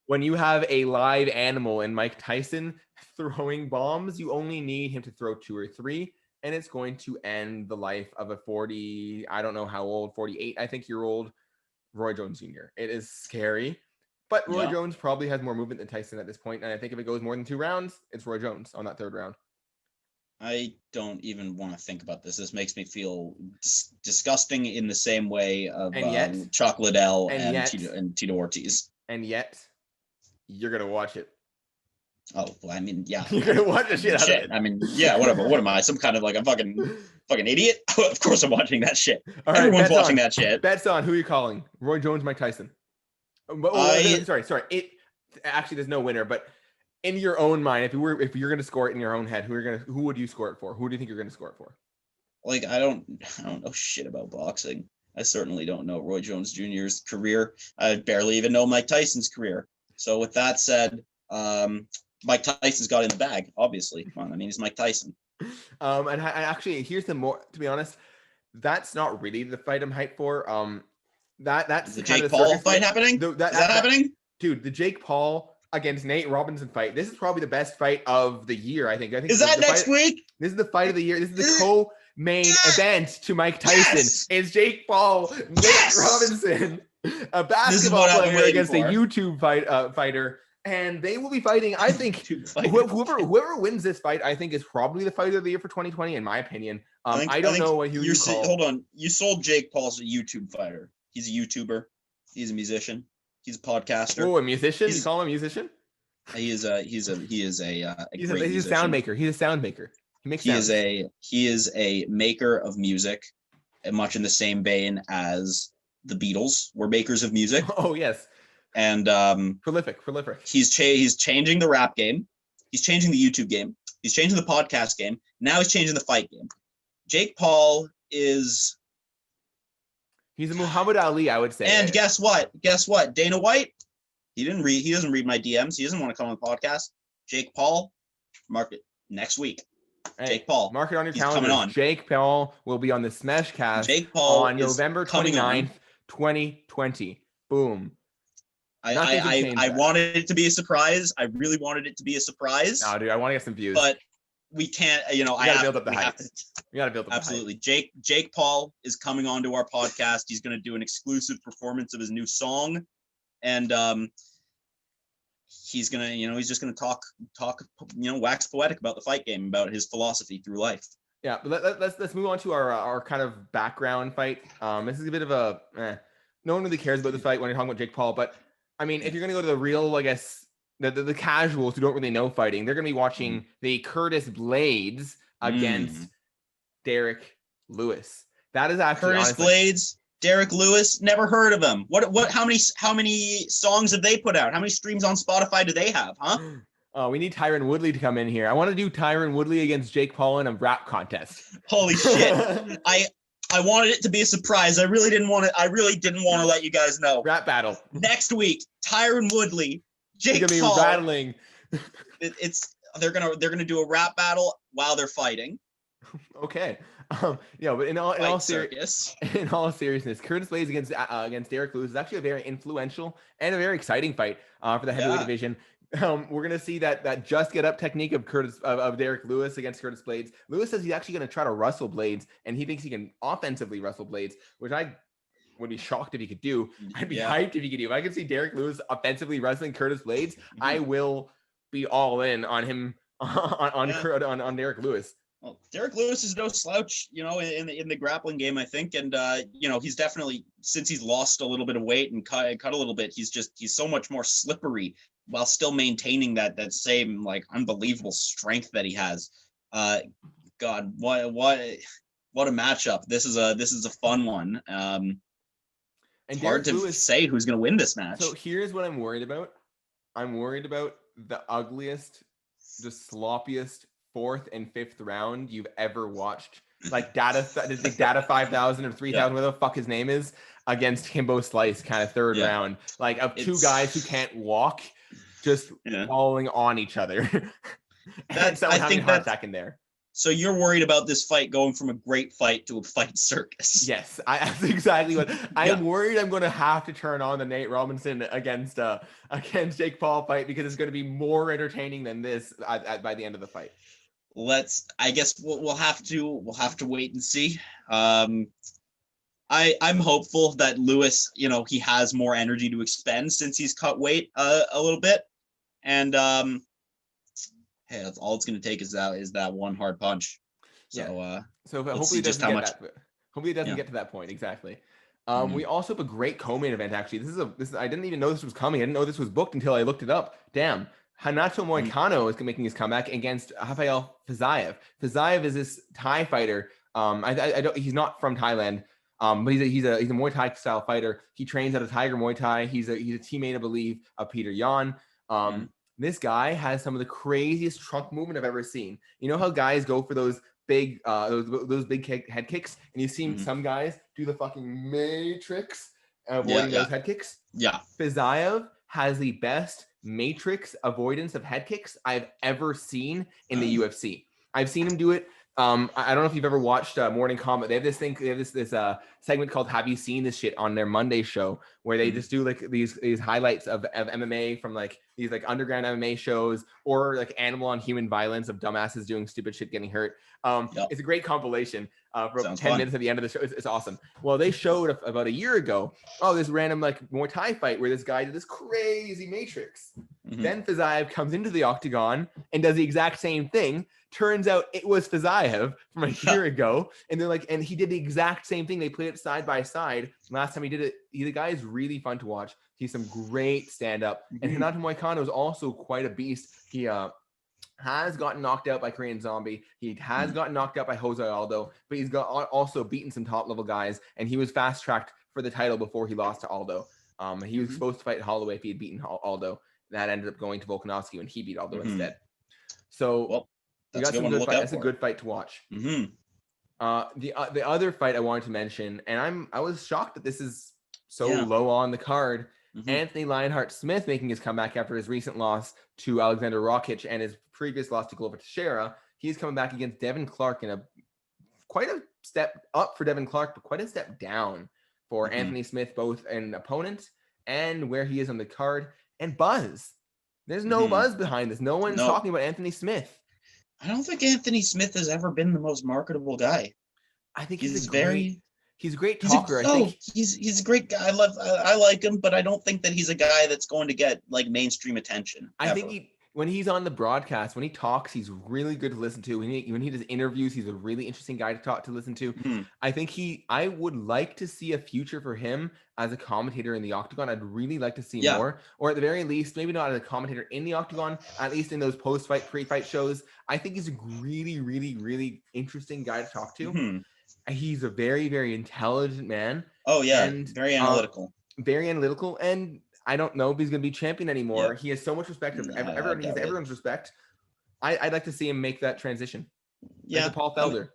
when you have a live animal in Mike Tyson throwing bombs, you only need him to throw 2 or 3, and it's going to end the life of a 40, I don't know how old, 48, I think year old Roy Jones Jr. It is scary, but Roy Jones probably has more movement than Tyson at this point, and I think if it goes more than 2 rounds, it's Roy Jones on that 3rd round. I don't even want to think about this. This makes me feel disgusting in the same way of Chuck Liddell and Tito Ortiz. And yet, you're going to watch it. Oh, well, I mean, yeah. You're going to watch the shit out of it. I mean, yeah, whatever. What am I? Some kind of like a fucking idiot? Of course I'm watching that shit. All right, everyone's watching that shit. Bets on. Who are you calling? Roy Jones, Mike Tyson? Sorry. Actually, there's no winner, but in your own mind, if you're going to score it in your own head, who would you score it for? Who do you think you're going to score it for? Like, I don't know shit about boxing. I certainly don't know Roy Jones Jr.'s career. I barely even know Mike Tyson's career. So with that said, Mike Tyson's got in the bag, obviously. Come on, I mean, he's Mike Tyson. And actually, here's the more, to be honest, that's not really the fight I'm hyped for. That's is the Jake Paul fight happening? Is that happening? Dude, the Jake Paul against Nate Robinson fight. This is probably the best fight of the year, I think. Is that next week? This is the fight of the year. This is the co-main event to Mike Tyson. Yes! It's Jake Paul, Nate Robinson, a basketball player against a YouTube fighter. and they will be fighting. I think whoever wins this fight, I think is probably the fighter of the year for 2020, in my opinion. I don't know who you call. Hold on, you sold Jake Paul as a YouTube fighter. He's a YouTuber. He's a musician. He's a podcaster. Oh, a musician? You call him a musician? He's a sound maker. He's a sound maker. He makes sounds. He is a maker of music, much in the same vein as the Beatles were makers of music. Oh yes. And prolific. He's changing the rap game. He's changing the YouTube game. He's changing the podcast game. Now he's changing the fight game. Jake Paul is. He's a Muhammad Ali, I would say. And guess what? Dana White. He doesn't read my DMs. He doesn't want to come on the podcast. Jake Paul, mark it next week. Hey, Jake Paul. Mark it on your calendar. Coming on. Jake Paul will be on the SmeshCast Jake Paul on November 29th, 2020. Boom. I wanted it to be a surprise. I really wanted it to be a surprise. No, dude, I want to get some views. But we can't, we gotta build up the hype. We gotta build up absolutely. The hype. Jake Paul is coming onto our podcast. He's going to do an exclusive performance of his new song. And he's gonna, he's just gonna talk, wax poetic about the fight game, about his philosophy through life. Yeah, but let's move on to our kind of background fight. This is a bit of a no one really cares about this fight when you're talking about Jake Paul, but I mean, if you're gonna go to the real, I guess the casuals who don't really know fighting, they're gonna be watching the Curtis Blades against Derek Lewis. That is actually Curtis Blades. Derek Lewis, never heard of him. How many songs have they put out? How many streams on Spotify do they have, huh? Oh, we need Tyron Woodley to come in here. I want to do Tyron Woodley against Jake Paul in a rap contest. Holy shit. I wanted it to be a surprise. I really didn't want to let you guys know. Rap battle. Next week, Tyron Woodley, Jake Paul. Be battling. They're gonna do a rap battle while they're fighting. Okay. But in all seriousness, Curtis Blades against Derek Lewis is actually a very influential and a very exciting fight for the heavyweight division. We're gonna see that just get up technique of Derek Lewis against Curtis Blades. Lewis says he's actually gonna try to wrestle Blades, and he thinks he can offensively wrestle Blades, which I would be shocked if he could do. I'd be hyped if he could do. If I could see Derek Lewis offensively wrestling Curtis Blades, I will be all in on him on Derek Lewis. Well, Derek Lewis is no slouch, in the grappling game, I think. And, he's definitely, since he's lost a little bit of weight and cut a little bit, he's so much more slippery while still maintaining that same, unbelievable strength that he has. God, what a matchup. This is a fun one. And it's hard to say who's going to win this match. So here's what I'm worried about. I'm worried about the ugliest, the sloppiest 4th and 5th round you've ever watched, Data 5000 or 3000, whatever the fuck his name is, against Kimbo Slice, kind of 3rd round, of two guys who can't walk, just falling on each other. That's I think heart attack in there. So you're worried about this fight going from a great fight to a fight circus? Yes, that's exactly what I'm worried. I'm going to have to turn on the Nate Robinson against Jake Paul fight, because it's going to be more entertaining than this by the end of the fight. I guess we'll have to wait and see. I'm hopeful that Lewis, he has more energy to expend since he's cut weight a little bit, and hey, that's all it's going to take is that one hard punch. So hopefully it doesn't get to that point. Exactly. We also have a great co-main event. Actually, this I didn't even know this was coming. I didn't know this was booked until I looked it up. Damn. Hanacho Moicano is making his comeback against Rafael Fiziev. Fiziev is this Thai fighter. He's not from Thailand, but he's a Muay Thai style fighter. He trains out of Tiger Muay Thai. He's a teammate, I believe, of Peter Yan. This guy has some of the craziest trunk movement I've ever seen. You know how guys go for those big those big head kicks, and you've seen some guys do the fucking matrix avoiding those head kicks? Yeah. Fiziev has the best matrix avoidance of head kicks I've ever seen in the UFC. I've seen him do it. I don't know if you've ever watched Morning Kombat. They have this thing. They have this segment called "Have You Seen This Shit" on their Monday show, where they just do these highlights of MMA from these underground MMA shows, or animal on human violence of dumbasses doing stupid shit, getting hurt. It's a great compilation for 10 minutes at the end of the show. It's awesome. Well, they showed about a year ago, this random Muay Thai fight where this guy did this crazy matrix. Then Fiziev comes into the octagon and does the exact same thing. Turns out it was Fiziev from a year ago. And they're like, and he did the exact same thing. They played it side by side. Last time he did it, the guy is really fun to watch. He's some great stand-up. And Renato Moicano is also quite a beast. He has gotten knocked out by Korean Zombie. He has gotten knocked out by Jose Aldo, but he's got also beaten some top-level guys. And he was fast-tracked for the title before he lost to Aldo. He was supposed to fight Holloway if he had beaten Aldo. That ended up going to Volkanovski when he beat Aldo instead. So that's a good fight to watch. The other fight I wanted to mention, and I was shocked that this is so low on the card. Anthony Lionheart Smith making his comeback after his recent loss to Alexander Rakic and his previous loss to Glover Teixeira. He's coming back against Devin Clark in quite a step up for Devin Clark, but quite a step down for Anthony Smith, both an opponent and where he is on the card. And buzz. There's no buzz behind this. No one's talking about Anthony Smith. I don't think Anthony Smith has ever been the most marketable guy. I think he's a great talker. He's a great guy. I like him, but I don't think that he's a guy that's going to get like mainstream attention. I think when he's on the broadcast, when he talks, he's really good to listen to. When he does interviews, he's a really interesting guy to listen to. I would like to see a future for him as a commentator in the octagon. I'd really like to see more, or at the very least, maybe not as a commentator in the octagon, at least in those post-fight, pre-fight shows. I think he's a really, really, really interesting guy to talk to. He's a very, very intelligent man. Oh yeah, and very analytical. And I don't know if he's going to be champion anymore. He has so much respect. Everyone has everyone's respect. I'd like to see him make that transition. Like Paul Felder.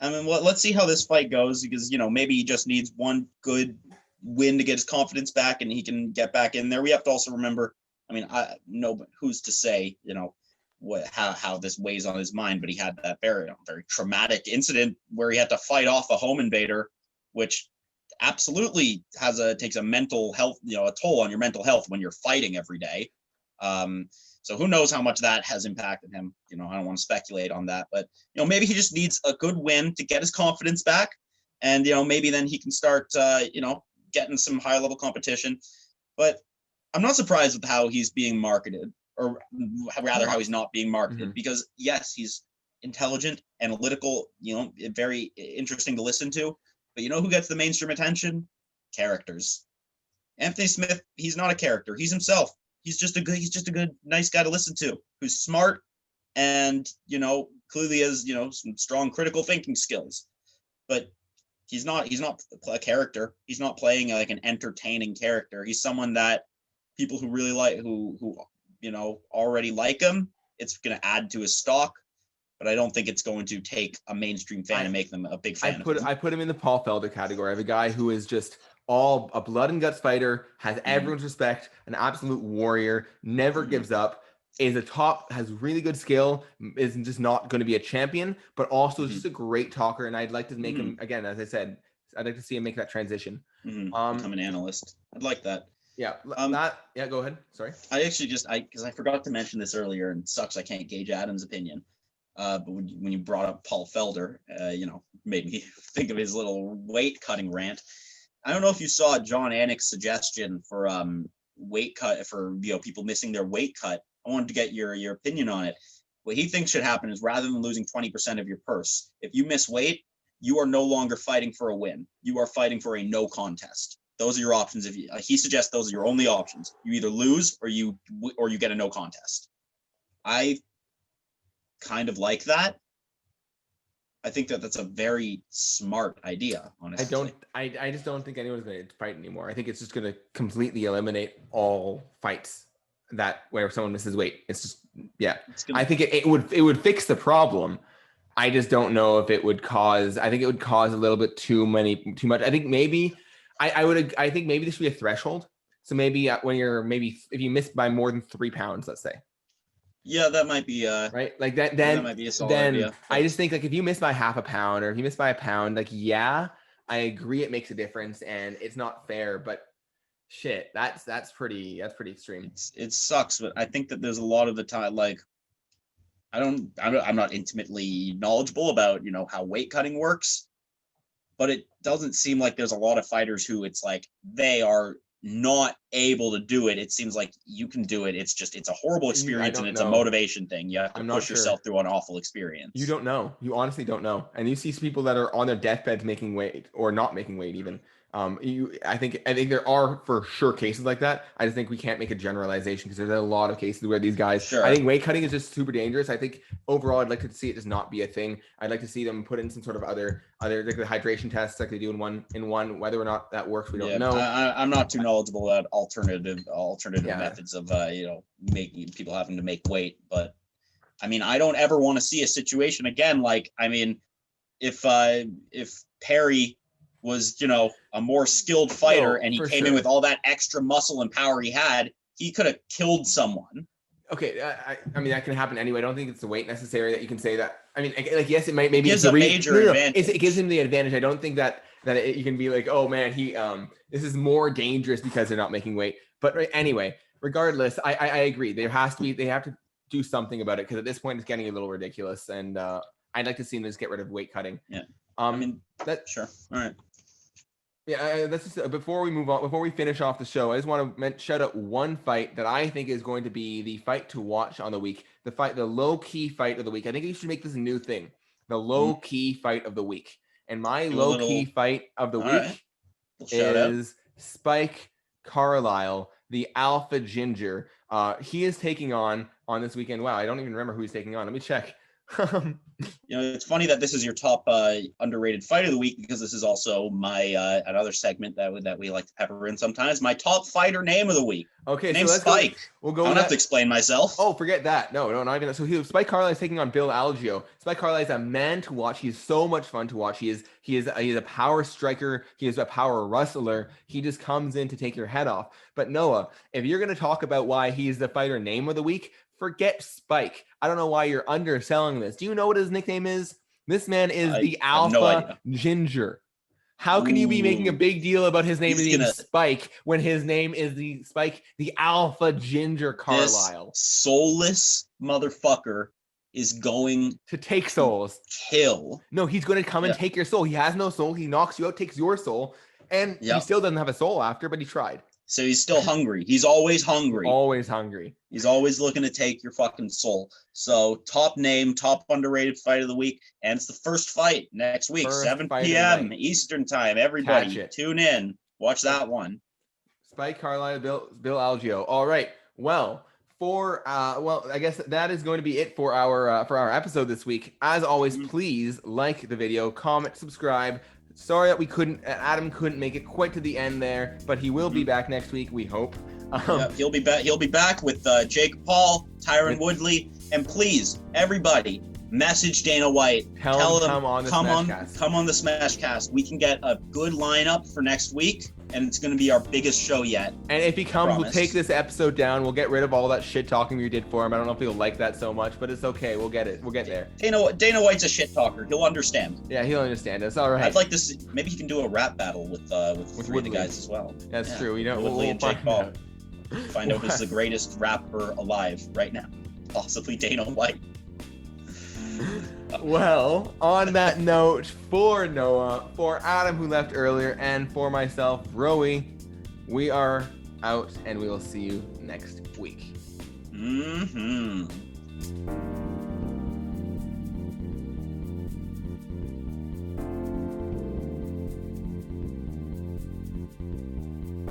I mean, let's see how this fight goes, because maybe he just needs one good win to get his confidence back, and he can get back in there. We have to also remember. I mean, but who's to say how this weighs on his mind? But he had that very traumatic incident where he had to fight off a home invader, which absolutely takes a mental health, a toll on your mental health when you're fighting every day. So who knows how much that has impacted him. I don't want to speculate on that, but maybe he just needs a good win to get his confidence back, and maybe then he can start getting some higher level competition. But I'm not surprised with how he's being marketed, or rather how he's not being marketed, because yes, he's intelligent, analytical, very interesting to listen to. But who gets the mainstream attention? Characters. Anthony Smith, he's not a character. He's himself. He's just a good, nice guy to listen to, who's smart and, clearly has, some strong critical thinking skills. But he's not a character. He's not playing like an entertaining character. He's someone that people who really like, who already like him, it's going to add to his stock. But I don't think it's going to take a mainstream fan and make them a big fan. I put him in the Paul Felder category. I have a guy who is just all a blood and guts fighter, has everyone's respect, an absolute warrior, never gives up, has really good skill, is just not going to be a champion, but also just a great talker. And I'd like to make him, again, as I said, I'd like to see him make that transition. Become an analyst. I'd like that. Yeah. Go ahead. Sorry. I actually because I forgot to mention this earlier, and it sucks I can't gauge Adam's opinion. But when you brought up Paul Felder, made me think of his little weight cutting rant. I don't know if you saw John Anik's suggestion for weight cut for people missing their weight cut. I wanted to get your opinion on it. What he thinks should happen is, rather than losing 20% of your purse, if you miss weight, you are no longer fighting for a win. You are fighting for a no contest. Those are your options. He suggests those are your only options. You either lose or you get a no contest. I kind of like that. I think that's a very smart idea, honestly. I just don't think anyone's going to fight anymore. I think it's just going to completely eliminate all fights where someone misses weight. It's just, I think it would fix the problem. I just don't know if it would cause, I think it would cause a little bit too much. I think maybe I think maybe this should be a threshold. So maybe if you miss by more than 3 pounds, let's say. Yeah, that might be right. Like that. Then that might be a solid idea. I just think, like, if you miss by half a pound, or if you miss by a pound, like, I agree it makes a difference, and it's not fair. But shit, that's pretty extreme. It sucks, but I think that there's a lot of the time, like, I'm not intimately knowledgeable about how weight cutting works, but it doesn't seem like there's a lot of fighters who it's like they are not able to do it. It seems like you can do it. It's a horrible experience, and it's a motivation thing. You have to push yourself through an awful experience. You don't know. You honestly don't know. And you see people that are on their deathbeds making weight or not making weight even. I think there are for sure cases like that. I just think we can't make a generalization because there's a lot of cases where these guys. Sure. I think weight cutting is just super dangerous. I think overall, I'd like to see it just not be a thing. I'd like to see them put in some sort of other like the hydration tests like they do in one. Whether or not that works, we don't know. I'm not too knowledgeable about alternative methods of making people having to make weight, but I mean, I don't ever want to see a situation again. Like, I mean, if Perry was, a more skilled fighter and he came in with all that extra muscle and power he had, he could have killed someone. Okay, I mean, that can happen anyway. I don't think it's the weight necessary that you can say that. I mean, like, yes, it maybe it's a major advantage. It gives him the advantage. I don't think that you can be like, oh man, this is more dangerous because they're not making weight. But anyway, regardless, I agree. They have to do something about it because at this point it's getting a little ridiculous, and I'd like to see them just get rid of weight cutting. Yeah. I mean, sure. All right. Yeah, that's just before we move on. Before we finish off the show, I just want to shout out one fight that I think is going to be the fight to watch on the week. The low key fight of the week. I think you should make this a new thing. The low key fight of the week. And my low key fight of the week is Spike Carlisle, the Alpha Ginger. He is taking on this weekend. Wow, I don't even remember who he's taking on. Let me check. It's funny that this is your top underrated fight of the week because this is also my another segment that we like to pepper in sometimes. My top fighter name of the week. Okay, name's Spike. We'll go. I don't have to explain myself. Oh, forget that. No, not even that. So Spike Carlisle is taking on Bill Algeo. Spike Carlisle is a man to watch. He is so much fun to watch. He is a power striker. He is a power wrestler. He just comes in to take your head off. But Noah, if you're going to talk about why he's the fighter name of the week, forget Spike. I don't know why you're underselling this. Do you know what his nickname is? This man is the Alpha Ginger. How can you be making a big deal about his name being Spike when his name is the Spike, the Alpha Ginger Carlisle? This soulless motherfucker is going to take souls. Kill. No, he's going to come and take your soul. He has no soul. He knocks you out, takes your soul, and he still doesn't have a soul after, but he tried. So he's still hungry. He's always hungry. Always hungry. He's always looking to take your fucking soul. So top name, top underrated fight of the week. And it's the first fight next week, 7 p.m. Eastern time. Everybody tune in. Watch that one. Spike Carlisle, Bill Algeo. All right. Well, I guess that is going to be it for our episode this week. As always, please like the video, comment, subscribe. Sorry that Adam couldn't make it quite to the end there, but he will be back next week, we hope. He'll be back. He'll be back with Jake Paul, Tyron Woodley, and please, everybody, message Dana White. Tell him come on the SmeshCast. We can get a good lineup for next week, and it's going to be our biggest show yet. And if he comes, we'll take this episode down. We'll get rid of all that shit talking we did for him. I don't know if he'll like that so much, but it's okay. We'll get it. We'll get there. Dana White's a shit talker. He'll understand. Yeah, he'll understand us. All right. I'd like to see. Maybe he can do a rap battle with three of the guys as well. That's true. Woodley and Jake Paul. Find out who's the greatest rapper alive right now. Possibly Dana White. Well, on that note, for Noah, for Adam who left earlier, and for myself, Rowie, we are out, and we will see you next week.